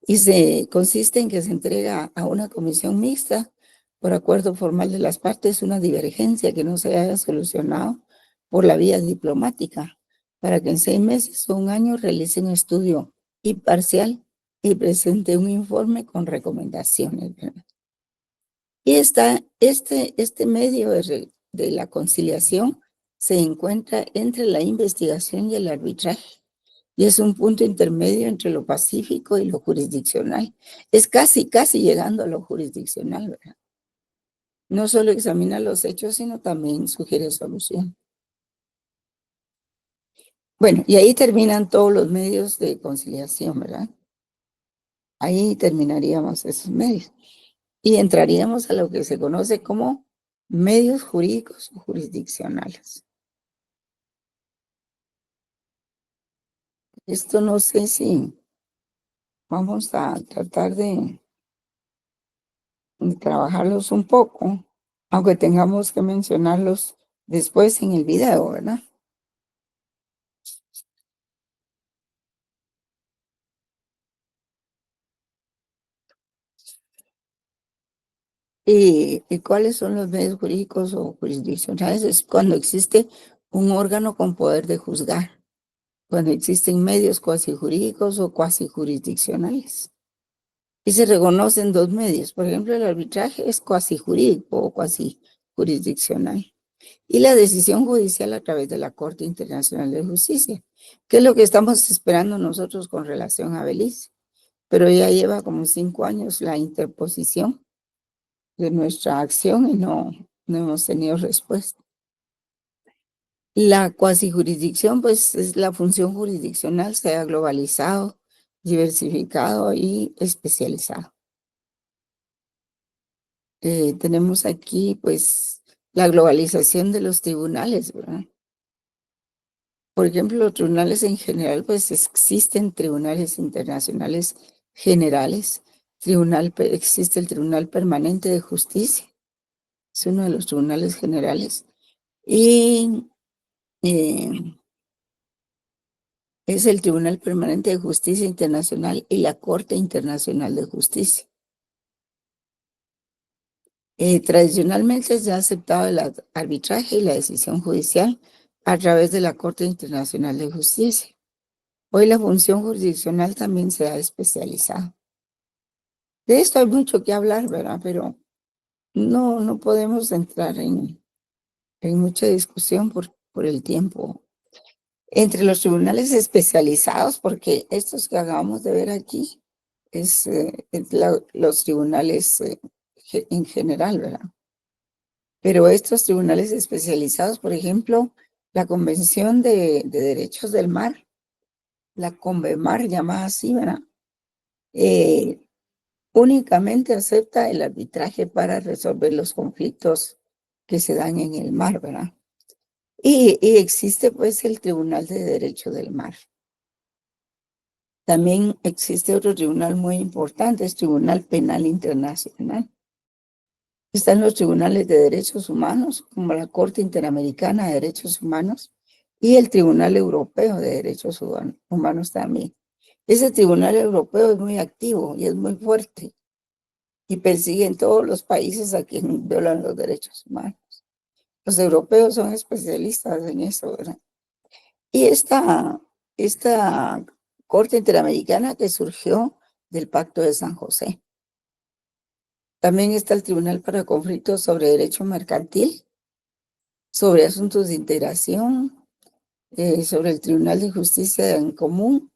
y consiste en que se entrega a una comisión mixta por acuerdo formal de las partes una divergencia que no se haya solucionado por la vía diplomática, para que en 6 meses o un año realice un estudio imparcial y presente un informe con recomendaciones, ¿verdad? Y este medio de la conciliación se encuentra entre la investigación y el arbitraje, y es un punto intermedio entre lo pacífico y lo jurisdiccional. Es casi llegando a lo jurisdiccional, ¿verdad? No solo examina los hechos, sino también sugiere solución. Bueno, y ahí terminan todos los medios de conciliación, ¿verdad? Ahí terminaríamos esos medios. Y entraríamos a lo que se conoce como medios jurídicos o jurisdiccionales. Esto no sé si vamos a tratar de trabajarlos un poco, aunque tengamos que mencionarlos después en el video, ¿verdad? ¿Y cuáles son los medios jurídicos o jurisdiccionales? Es cuando existe un órgano con poder de juzgar, cuando existen medios cuasi jurídicos o cuasi jurisdiccionales. Y se reconocen dos medios. Por ejemplo, el arbitraje es cuasi jurídico o cuasi jurisdiccional. Y la decisión judicial a través de la Corte Internacional de Justicia, que es lo que estamos esperando nosotros con relación a Belice. Pero ya lleva como 5 años la interposición de nuestra acción y no hemos tenido respuesta. La cuasi jurisdicción, pues es la función jurisdiccional, se ha globalizado, diversificado y especializado. Tenemos aquí, pues, la globalización de los tribunales, ¿verdad? Por ejemplo, los tribunales en general, pues existen tribunales internacionales generales, existe el Tribunal Permanente de Justicia, es uno de los tribunales generales, y eh, es el Tribunal Permanente de Justicia Internacional y la Corte Internacional de Justicia. Tradicionalmente se ha aceptado el arbitraje y la decisión judicial a través de la Corte Internacional de Justicia. Hoy la función jurisdiccional también se ha especializado. De esto hay mucho que hablar, ¿verdad? Pero no podemos entrar en mucha discusión por el tiempo. Entre los tribunales especializados, porque estos que acabamos de ver aquí es los tribunales en general, ¿verdad? Pero estos tribunales especializados, por ejemplo, la Convención de Derechos del Mar, la CONVEMAR llamada así, ¿verdad? Únicamente acepta el arbitraje para resolver los conflictos que se dan en el mar, ¿verdad? Y existe pues el Tribunal de Derecho del Mar. También existe otro tribunal muy importante, es Tribunal Penal Internacional. Están los tribunales de derechos humanos, como la Corte Interamericana de Derechos Humanos y el Tribunal Europeo de Derechos Humanos también. Ese Tribunal Europeo es muy activo y es muy fuerte y persigue en todos los países a quienes violan los derechos humanos. Los europeos son especialistas en eso, ¿verdad? Y esta Corte Interamericana que surgió del Pacto de San José. También está el Tribunal para Conflictos sobre Derecho Mercantil, sobre asuntos de integración, sobre el Tribunal de Justicia en Común,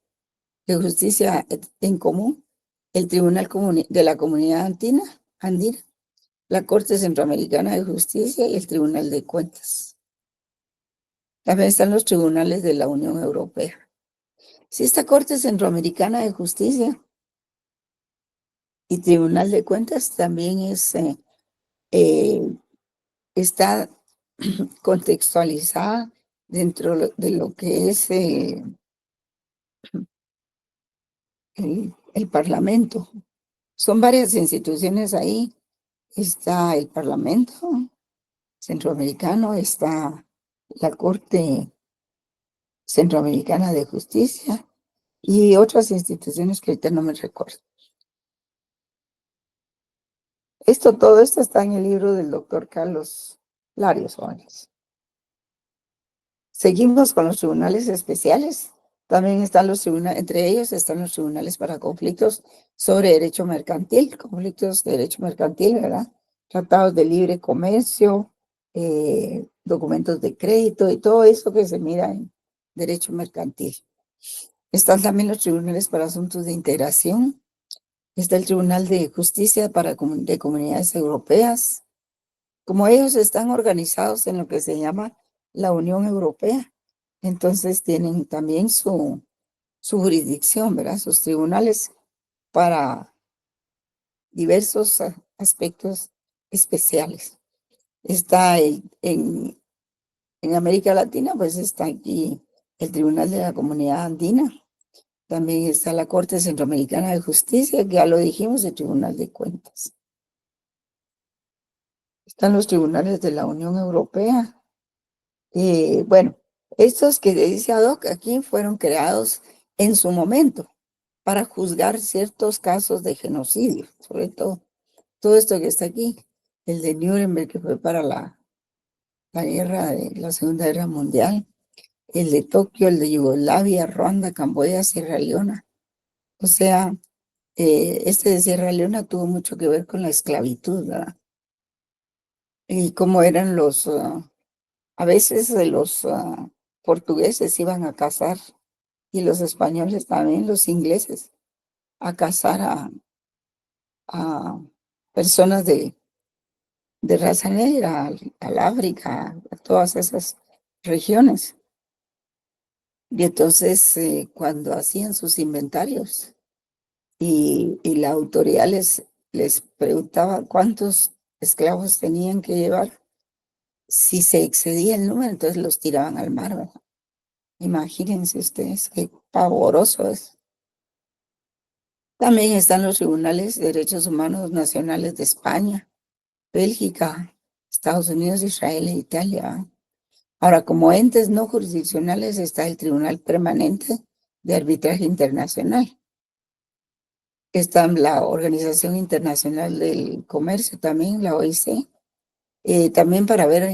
de Justicia en Común, el Tribunal de la Comunidad Andina, la Corte Centroamericana de Justicia y el Tribunal de Cuentas. También están los tribunales de la Unión Europea. Si esta Corte Centroamericana de Justicia y Tribunal de Cuentas también está contextualizada dentro de lo que es el Parlamento. Son varias instituciones ahí. Está el Parlamento Centroamericano, está la Corte Centroamericana de Justicia y otras instituciones que ahorita no me recuerdo. Todo esto está en el libro del doctor Carlos Larios Jóvenes. Seguimos con los tribunales especiales. También están los tribunales, entre ellos están los tribunales para conflictos sobre derecho mercantil, conflictos de derecho mercantil, ¿verdad? Tratados de libre comercio, documentos de crédito y todo eso que se mira en derecho mercantil. Están también los tribunales para asuntos de integración. Está el Tribunal de Justicia de Comunidades Europeas. Como ellos están organizados en lo que se llama la Unión Europea, entonces tienen también su jurisdicción, ¿verdad? Sus tribunales para diversos aspectos especiales. Está en América Latina, pues está aquí el Tribunal de la Comunidad Andina. También está la Corte Centroamericana de Justicia, que ya lo dijimos, el Tribunal de Cuentas. Están los tribunales de la Unión Europea. Bueno, estos que dice ad hoc aquí fueron creados en su momento para juzgar ciertos casos de genocidio, sobre todo esto que está aquí, el de Nuremberg, que fue para la guerra de la Segunda Guerra Mundial, el de Tokio, el de Yugoslavia, Ruanda, Camboya, Sierra Leona. O sea, este de Sierra Leona tuvo mucho que ver con la esclavitud, ¿verdad? Y cómo eran a veces los portugueses iban a cazar y los españoles también, los ingleses, a cazar a personas de raza negra, al África, a todas esas regiones. Y entonces cuando hacían sus inventarios y la autoridad les preguntaba cuántos esclavos tenían que llevar, si se excedía el número, entonces los tiraban al mar, ¿verdad? Imagínense ustedes qué pavoroso es. También están los tribunales de derechos humanos nacionales de España, Bélgica, Estados Unidos, Israel e Italia. Ahora, como entes no jurisdiccionales está el Tribunal Permanente de Arbitraje Internacional. Está la Organización Internacional del Comercio también, la OIC, También para ver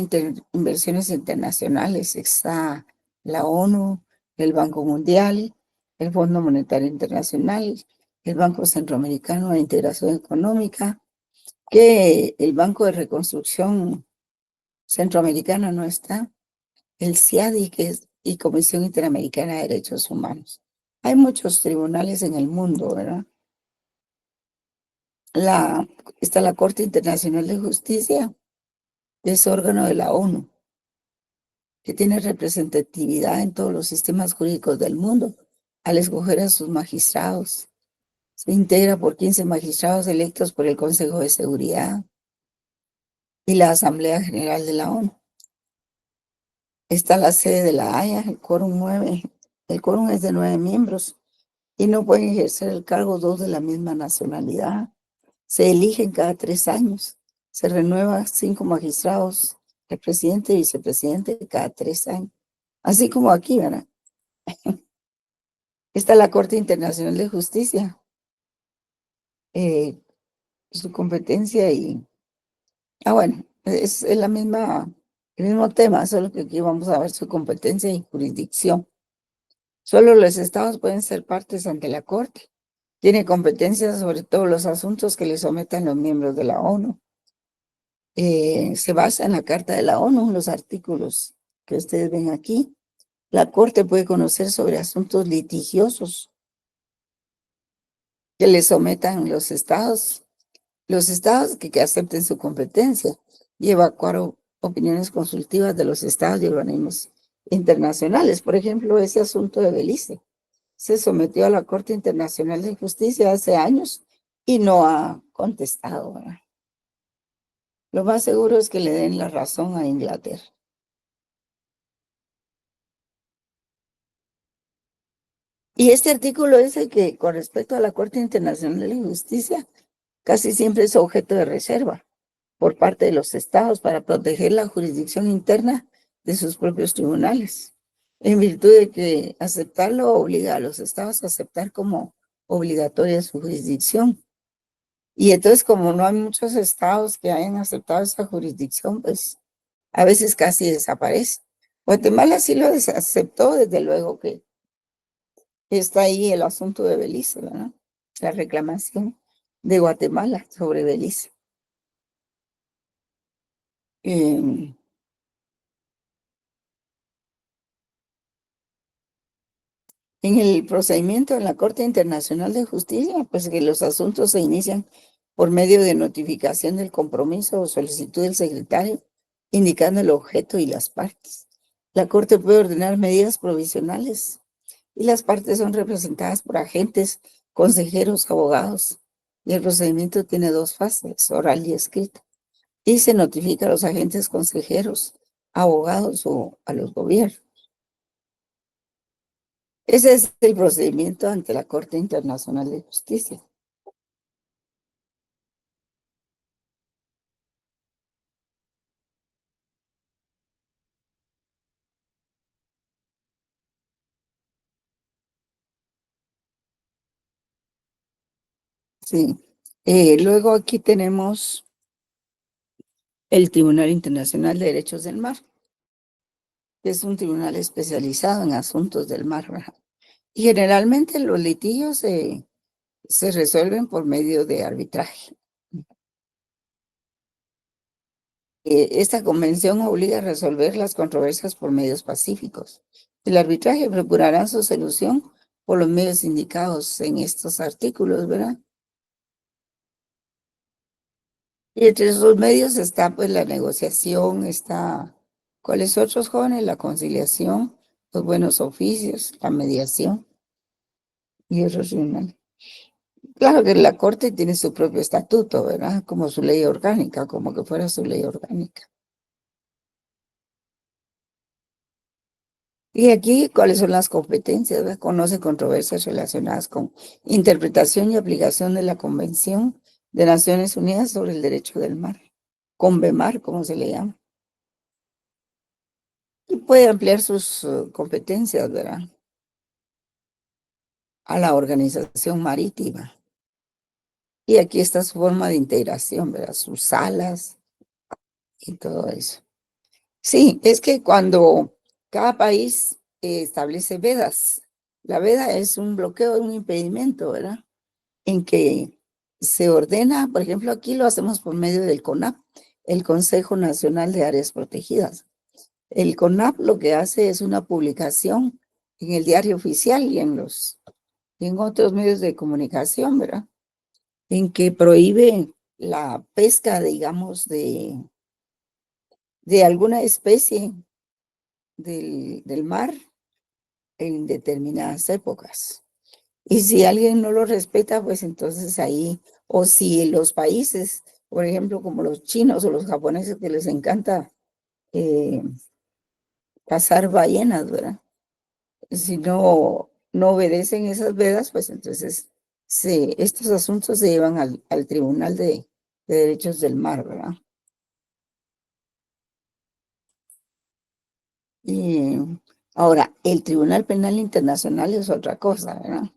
inversiones internacionales está la ONU, el Banco Mundial, el Fondo Monetario Internacional, el Banco Centroamericano de Integración Económica, que el Banco de Reconstrucción Centroamericana no está, el CIADI, que es y Comisión Interamericana de Derechos Humanos. Hay muchos tribunales en el mundo, ¿verdad? La, Está la Corte Internacional de Justicia, que es órgano de la ONU, que tiene representatividad en todos los sistemas jurídicos del mundo al escoger a sus magistrados. Se integra por 15 magistrados electos por el Consejo de Seguridad y la Asamblea General de la ONU. Está la sede de la Haya, el quórum es de 9 miembros y no pueden ejercer el cargo dos de la misma nacionalidad. Se eligen cada 3 años. Se renueva 5 magistrados, el presidente y vicepresidente cada 3 años. Así como aquí, ¿verdad? Está la Corte Internacional de Justicia, eh, su competencia bueno, es el mismo tema, solo que aquí vamos a ver su competencia y jurisdicción. Solo los estados pueden ser partes ante la Corte. Tiene competencias sobre todos los asuntos que le sometan los miembros de la ONU. Se basa en la Carta de la ONU, los artículos que ustedes ven aquí. La Corte puede conocer sobre asuntos litigiosos que le sometan los estados que acepten su competencia y evacuar opiniones consultivas de los estados y organismos internacionales. Por ejemplo, ese asunto de Belice se sometió a la Corte Internacional de Justicia hace años y no ha contestado, ¿verdad? Lo más seguro es que le den la razón a Inglaterra. Y este artículo dice que con respecto a la Corte Internacional de Justicia, casi siempre es objeto de reserva por parte de los estados para proteger la jurisdicción interna de sus propios tribunales, en virtud de que aceptarlo obliga a los estados a aceptar como obligatoria su jurisdicción. Y entonces, como no hay muchos estados que hayan aceptado esa jurisdicción, pues a veces casi desaparece. Guatemala sí lo aceptó, desde luego que está ahí el asunto de Belice, ¿verdad? La reclamación de Guatemala sobre Belice. Eh, En el procedimiento en la Corte Internacional de Justicia, pues que los asuntos se inician por medio de notificación del compromiso o solicitud del secretario, indicando el objeto y las partes. La Corte puede ordenar medidas provisionales y las partes son representadas por agentes, consejeros, abogados. Y el procedimiento tiene dos fases, oral y escrita. Y se notifica a los agentes consejeros, abogados o a los gobiernos. Ese es el procedimiento ante la Corte Internacional de Justicia. Sí. Luego aquí tenemos el Tribunal Internacional de Derechos del Mar, que es un tribunal especializado en asuntos del mar, ¿verdad? Y generalmente los litigios se resuelven por medio de arbitraje. Esta convención obliga a resolver las controversias por medios pacíficos. El arbitraje procurará su solución por los medios indicados en estos artículos, ¿verdad? Y entre esos medios está pues la negociación, está, ¿cuáles otros jóvenes? La conciliación, los buenos oficios, la mediación y otros tribunales. Claro que la Corte tiene su propio estatuto, ¿verdad? Como su ley orgánica, como que fuera su ley orgánica. Y aquí, ¿cuáles son las competencias? ¿Verdad? Conoce controversias relacionadas con interpretación y aplicación de la Convención de Naciones Unidas sobre el Derecho del Mar, CONVEMAR, como se le llama. Y puede ampliar sus competencias, ¿verdad? A la organización marítima. Y aquí está su forma de integración, ¿verdad? Sus salas y todo eso. Sí, es que cuando cada país establece vedas, la veda es un bloqueo, un impedimento, ¿verdad? En que se ordena, por ejemplo, aquí lo hacemos por medio del CONAP, el Consejo Nacional de Áreas Protegidas. El CONAP lo que hace es una publicación en el diario oficial y en otros medios de comunicación, ¿verdad? En que prohíbe la pesca, digamos, de alguna especie del mar en determinadas épocas. Y si alguien no lo respeta, pues entonces ahí, o si los países, por ejemplo, como los chinos o los japoneses que les encanta eh, cazar ballenas, ¿verdad? Si no obedecen esas vedas, pues entonces estos asuntos se llevan al Tribunal de Derechos del Mar, ¿verdad? Y ahora, el Tribunal Penal Internacional es otra cosa, ¿verdad?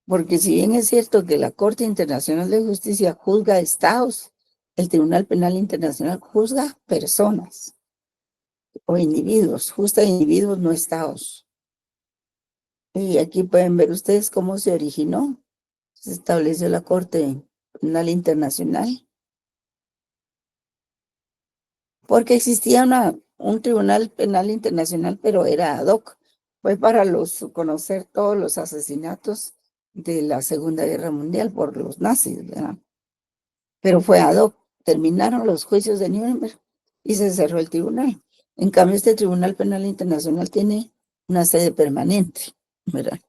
Porque si bien es cierto que la Corte Internacional de Justicia juzga estados, el Tribunal Penal Internacional juzga personas o individuos, juzga individuos, no estados. Y aquí pueden ver ustedes cómo se originó. Se estableció la Corte Penal Internacional porque existía un Tribunal Penal Internacional, pero era ad hoc. Fue para conocer todos los asesinatos de la Segunda Guerra Mundial por los nazis, ¿verdad? Pero fue ad hoc. Terminaron los juicios de Nuremberg y se cerró el tribunal. En cambio, este Tribunal Penal Internacional tiene una sede permanente, ¿verdad?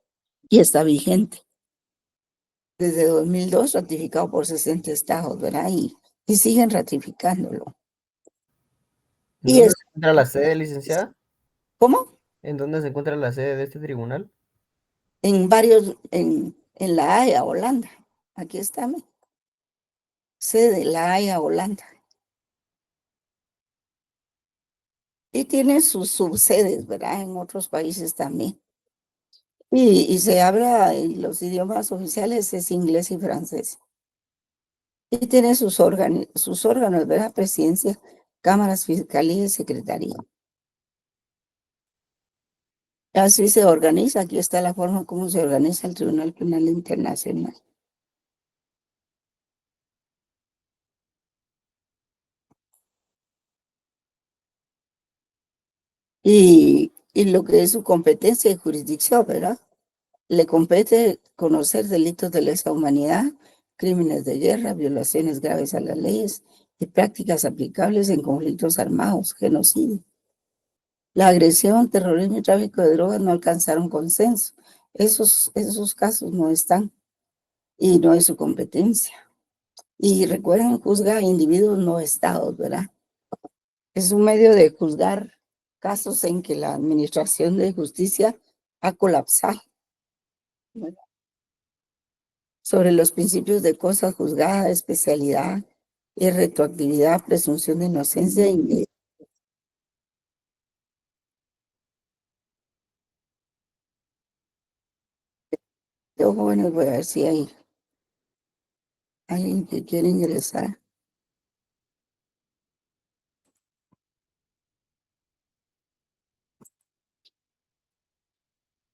Y está vigente desde 2002, ratificado por 60 estados, ¿verdad? Y siguen ratificándolo. ¿En Y dónde es, se encuentra la sede, licenciada? ¿cómo? ¿En dónde se encuentra la sede de este tribunal? En La Haya, Holanda. Aquí está, sede de La Haya, Holanda. Y tiene sus subsedes, ¿verdad? En otros países también. Y se habla, y los idiomas oficiales es inglés y francés. Y tiene sus órganos, ¿verdad? Presidencia, cámaras, fiscalía y secretaría. Así se organiza. Aquí está la forma como se organiza el Tribunal Penal Internacional. Y lo que es su competencia y jurisdicción, ¿verdad? Le compete conocer delitos de lesa humanidad, crímenes de guerra, violaciones graves a las leyes y prácticas aplicables en conflictos armados, genocidio. La agresión, terrorismo y tráfico de drogas no alcanzaron consenso. Esos casos no están y no es su competencia. Y recuerden, juzga a individuos no estados, ¿verdad? Es un medio de juzgar casos en que la administración de justicia ha colapsado, ¿verdad? Sobre los principios de cosa juzgada, especialidad y retroactividad, presunción de inocencia y yo, jóvenes, voy a ver si hay alguien que quiere ingresar.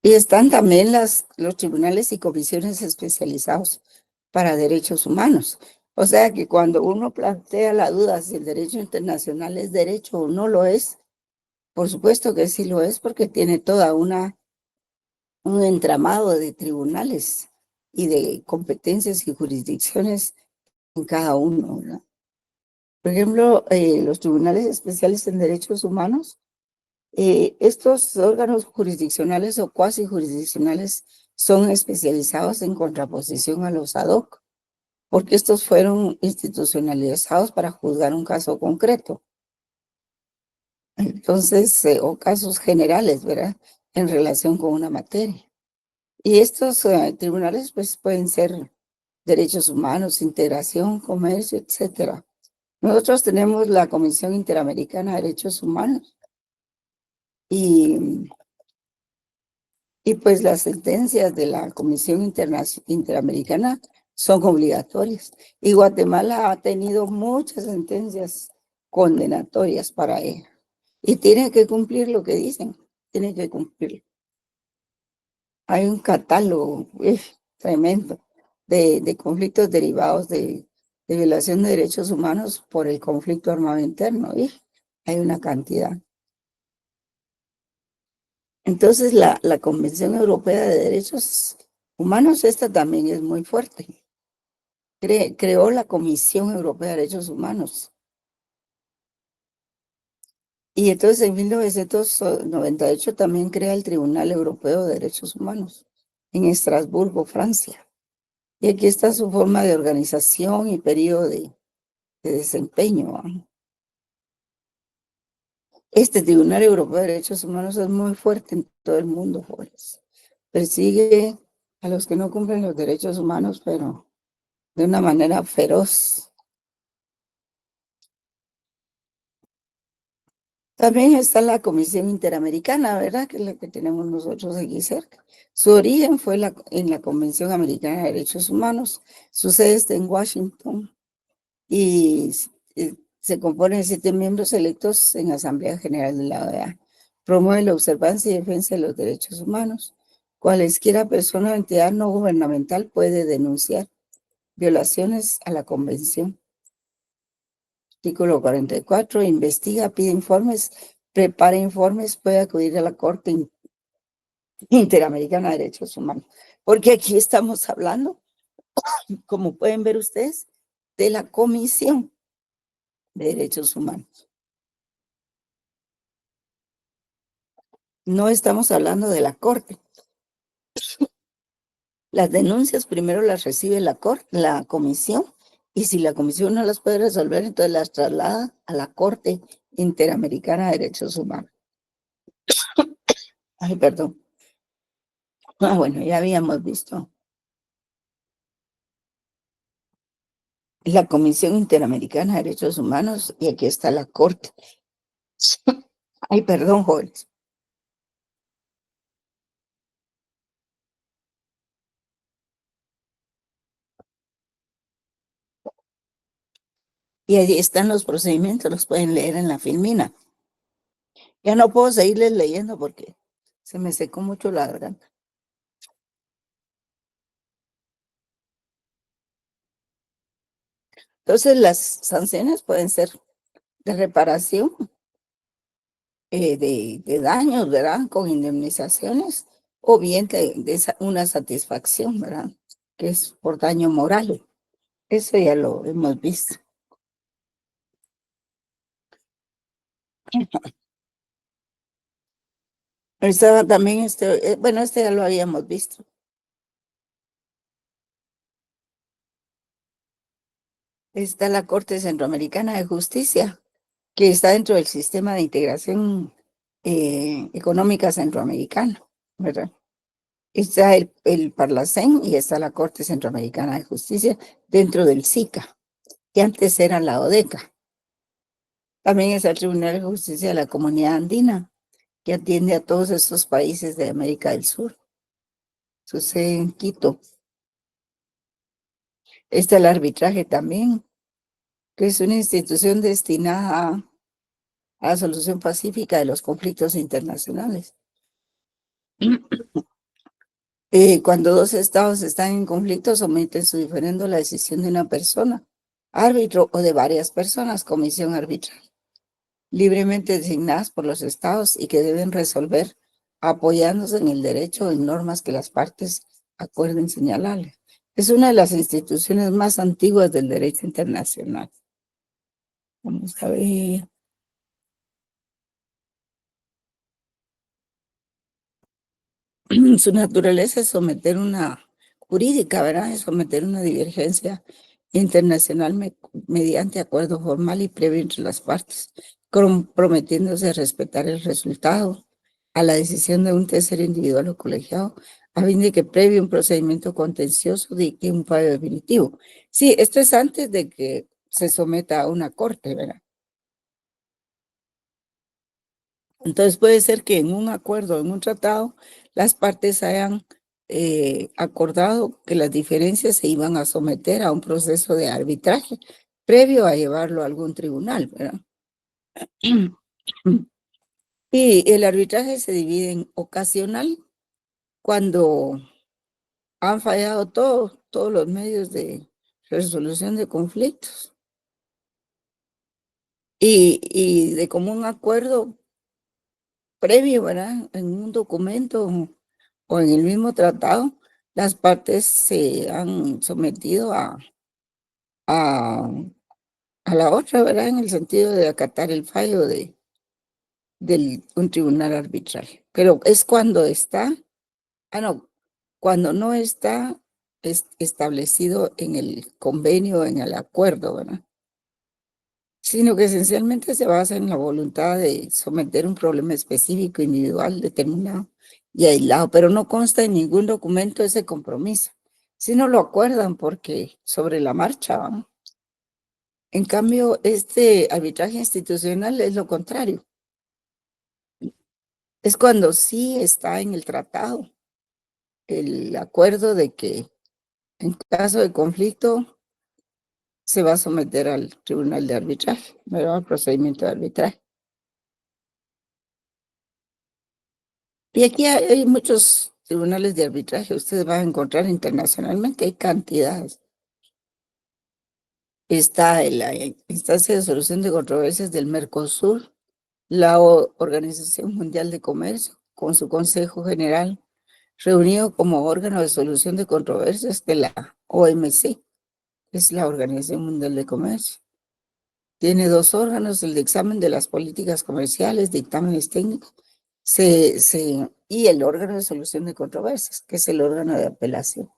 Y están también los tribunales y comisiones especializados para derechos humanos. O sea que cuando uno plantea la duda si el derecho internacional es derecho o no lo es, por supuesto que sí lo es porque tiene toda un entramado de tribunales y de competencias y jurisdicciones en cada uno, ¿verdad? Por ejemplo, los tribunales especiales en derechos humanos, estos órganos jurisdiccionales o cuasi jurisdiccionales son especializados en contraposición a los ad hoc, porque estos fueron institucionalizados para juzgar un caso concreto. Entonces, o casos generales, ¿verdad? En relación con una materia. Y estos tribunales, pues, pueden ser derechos humanos, integración, comercio, etcétera. Nosotros tenemos la Comisión Interamericana de Derechos Humanos y, y pues las sentencias de la Comisión Interamericana son obligatorias. Y Guatemala ha tenido muchas sentencias condenatorias para ella. Y tiene que cumplir lo que dicen, tiene que cumplir. Hay un catálogo tremendo de conflictos derivados de violación de derechos humanos por el conflicto armado interno. Hay una cantidad. Entonces, la Convención Europea de Derechos Humanos, esta también es muy fuerte. Creó la Comisión Europea de Derechos Humanos. Y entonces en 1998 también crea el Tribunal Europeo de Derechos Humanos en Estrasburgo, Francia. Y aquí está su forma de organización y periodo de desempeño. Este Tribunal Europeo de Derechos Humanos es muy fuerte en todo el mundo, jóvenes. Persigue a los que no cumplen los derechos humanos, pero de una manera feroz. También está la Comisión Interamericana, ¿verdad? Que es la que tenemos nosotros aquí cerca. Su origen fue en la Convención Americana de Derechos Humanos. Su sede está en Washington y se compone de 7 miembros electos en Asamblea General de la OEA. Promueve la observancia y defensa de los derechos humanos. Cualesquiera persona o entidad no gubernamental puede denunciar violaciones a la Convención. Artículo 44, investiga, pide informes, prepara informes, puede acudir a la Corte Interamericana de Derechos Humanos. Porque aquí estamos hablando, como pueden ver ustedes, de la Comisión de Derechos Humanos. No estamos hablando de la Corte. Las denuncias primero las recibe la Comisión, y si la Comisión no las puede resolver, entonces las traslada a la Corte Interamericana de Derechos Humanos. Ay, perdón. Bueno, ya habíamos visto la Comisión Interamericana de Derechos Humanos y aquí está la Corte. Ay, perdón, jóvenes. Y allí están los procedimientos, los pueden leer en la filmina. Ya no puedo seguirles leyendo porque se me secó mucho la garganta. Entonces, las sanciones pueden ser de reparación de daños, ¿verdad? Con indemnizaciones, o bien de una satisfacción, ¿verdad? Que es por daño moral. Eso ya lo hemos visto. Estaba también bueno, este ya lo habíamos visto. Está la Corte Centroamericana de Justicia, que está dentro del sistema de integración económica centroamericana, ¿verdad? Está el Parlacén y está la Corte Centroamericana de Justicia dentro del SICA, que antes era la ODECA. También está el Tribunal de Justicia de la Comunidad Andina, que atiende a todos estos países de América del Sur. Su sede en Quito. Está el arbitraje también, que es una institución destinada a la solución pacífica de los conflictos internacionales. Cuando dos estados están en conflicto, someten su diferendo a la decisión de una persona, árbitro, o de varias personas, comisión arbitral, libremente designadas por los estados y que deben resolver apoyándose en el derecho o en normas que las partes acuerden señalarles. Es una de las instituciones más antiguas del derecho internacional. Vamos a ver. Su naturaleza es someter una jurídica, ¿verdad? Es someter una divergencia internacional mediante acuerdo formal y previo entre las partes, comprometiéndose a respetar el resultado a la decisión de un tercero individual o colegiado, a fin de que previo un procedimiento contencioso dicte un fallo definitivo. Sí, esto es antes de que se someta a una corte, ¿verdad? Entonces puede ser que en un acuerdo, en un tratado, las partes hayan acordado que las diferencias se iban a someter a un proceso de arbitraje previo a llevarlo a algún tribunal, ¿verdad? Y el arbitraje se divide en ocasional, cuando han fallado todos los medios de resolución de conflictos. Y de común acuerdo previo, ¿verdad? En un documento o en el mismo tratado, las partes se han sometido a, a la otra, ¿verdad? En el sentido de acatar el fallo de un tribunal arbitral. Pero es cuando está, no, cuando no está establecido en el convenio, en el acuerdo, ¿verdad? Sino que esencialmente se basa en la voluntad de someter un problema específico, individual, determinado y aislado, pero no consta en ningún documento ese compromiso. Si no lo acuerdan porque sobre la marcha, ¿va? En cambio, este arbitraje institucional es lo contrario. Es cuando sí está en el tratado el acuerdo de que en caso de conflicto se va a someter al tribunal de arbitraje, ¿verdad? Al procedimiento de arbitraje. Y aquí hay muchos tribunales de arbitraje, ustedes van a encontrar internacionalmente, hay cantidades. Está la instancia de solución de controversias del Mercosur, la Organización Mundial de Comercio, con su Consejo General, reunido como órgano de solución de controversias de la OMC, es la Organización Mundial de Comercio. Tiene dos órganos, el de examen de las políticas comerciales, dictámenes técnicos, y el órgano de solución de controversias, que es el órgano de apelación.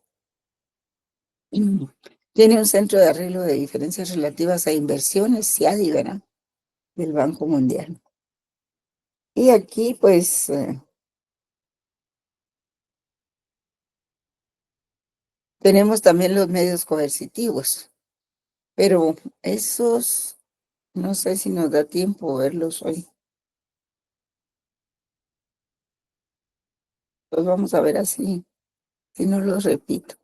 Tiene un centro de arreglo de diferencias relativas a inversiones, CIADI, ¿verdad? Del Banco Mundial. Y aquí, pues, tenemos también los medios coercitivos, pero esos, no sé si nos da tiempo verlos hoy. Los vamos a ver así, si no los repito.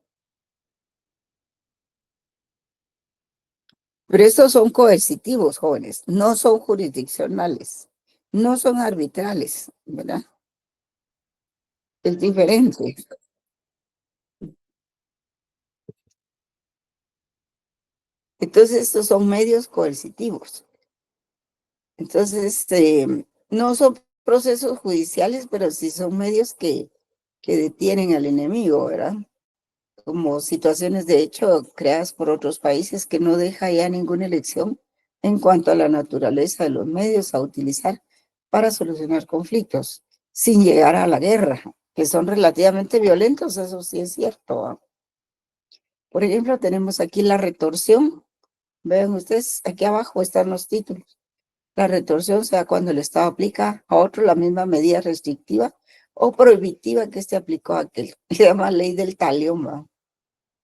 Pero estos son coercitivos, jóvenes, no son jurisdiccionales, no son arbitrales, ¿verdad? Es diferente. Entonces, estos son medios coercitivos. Entonces, no son procesos judiciales, pero sí son medios que detienen al enemigo, ¿verdad? Como situaciones de hecho creadas por otros países que no deja ya ninguna elección en cuanto a la naturaleza de los medios a utilizar para solucionar conflictos, sin llegar a la guerra, que son relativamente violentos, eso sí es cierto, ¿va? Por ejemplo, tenemos aquí la retorsión. Vean ustedes, aquí abajo están los títulos. La retorsión se da cuando el Estado aplica a otro la misma medida restrictiva o prohibitiva que este aplicó a aquel. Se llama ley del talión, ¿va?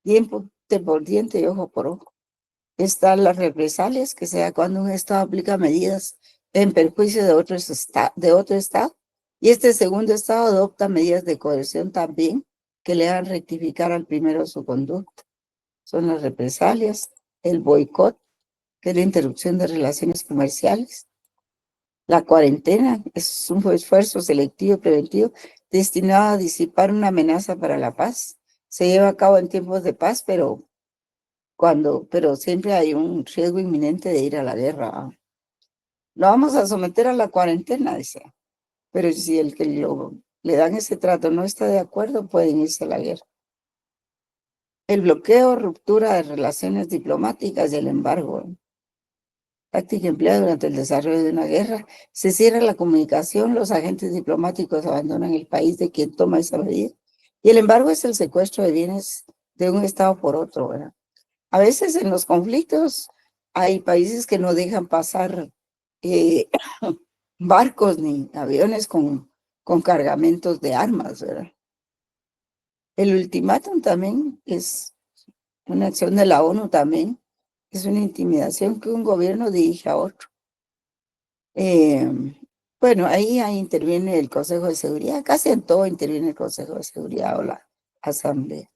Diente por diente y ojo por ojo. Están las represalias, que se da cuando un Estado aplica medidas en perjuicio de otro Estado, y este segundo Estado adopta medidas de coerción también que le hagan rectificar al primero su conducta. Son las represalias, el boicot, que es la interrupción de relaciones comerciales. La cuarentena es un esfuerzo selectivo y preventivo destinado a disipar una amenaza para la paz. Se lleva a cabo en tiempos de paz, pero siempre hay un riesgo inminente de ir a la guerra. Lo vamos a someter a la cuarentena, dice. Pero si el que le dan ese trato no está de acuerdo, pueden irse a la guerra. El bloqueo, ruptura de relaciones diplomáticas y el embargo, táctica empleada durante el desarrollo de una guerra. Se cierra la comunicación, los agentes diplomáticos abandonan el país de quien toma esa medida. Y el embargo es el secuestro de bienes de un Estado por otro, ¿verdad? A veces en los conflictos hay países que no dejan pasar eh, barcos ni aviones con cargamentos de armas, ¿verdad? El ultimátum también es una acción de la ONU también, es una intimidación que un gobierno dirige a otro. Eh, bueno, ahí interviene el Consejo de Seguridad, casi en todo interviene el Consejo de Seguridad o la Asamblea.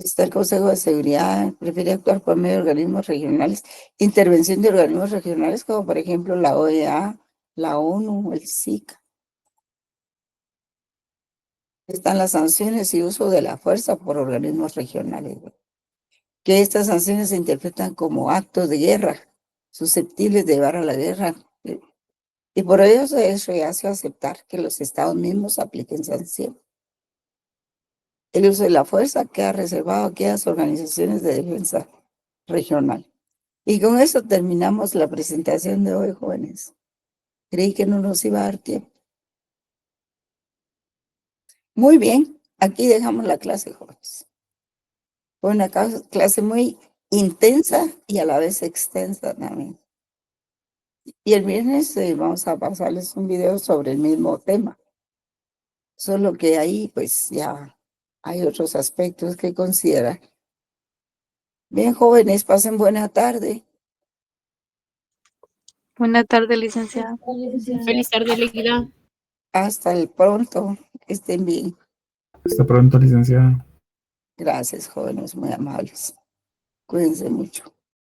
Está el Consejo de Seguridad, prefiere actuar por medio de organismos regionales, intervención de organismos regionales como por ejemplo la OEA, la ONU, el SICA. Están las sanciones y uso de la fuerza por organismos regionales, que estas sanciones se interpretan como actos de guerra, susceptibles de llevar a la guerra. Y por ello se hace aceptar que los estados mismos apliquen sanciones. El uso de la fuerza queda reservado a aquellas organizaciones de defensa regional. Y con eso terminamos la presentación de hoy, jóvenes. Creí que no nos iba a dar tiempo. Muy bien, aquí dejamos la clase, jóvenes. Fue una clase muy intensa y a la vez extensa también. Y el viernes vamos a pasarles un video sobre el mismo tema. Solo que ahí pues ya hay otros aspectos que considerar. Bien, jóvenes, pasen buena tarde. Buena tarde, licenciada. Feliz tarde, Leguida. Hasta el pronto. Que estén bien. Hasta pronto, licenciada. Gracias, jóvenes, muy amables. Cuídense mucho.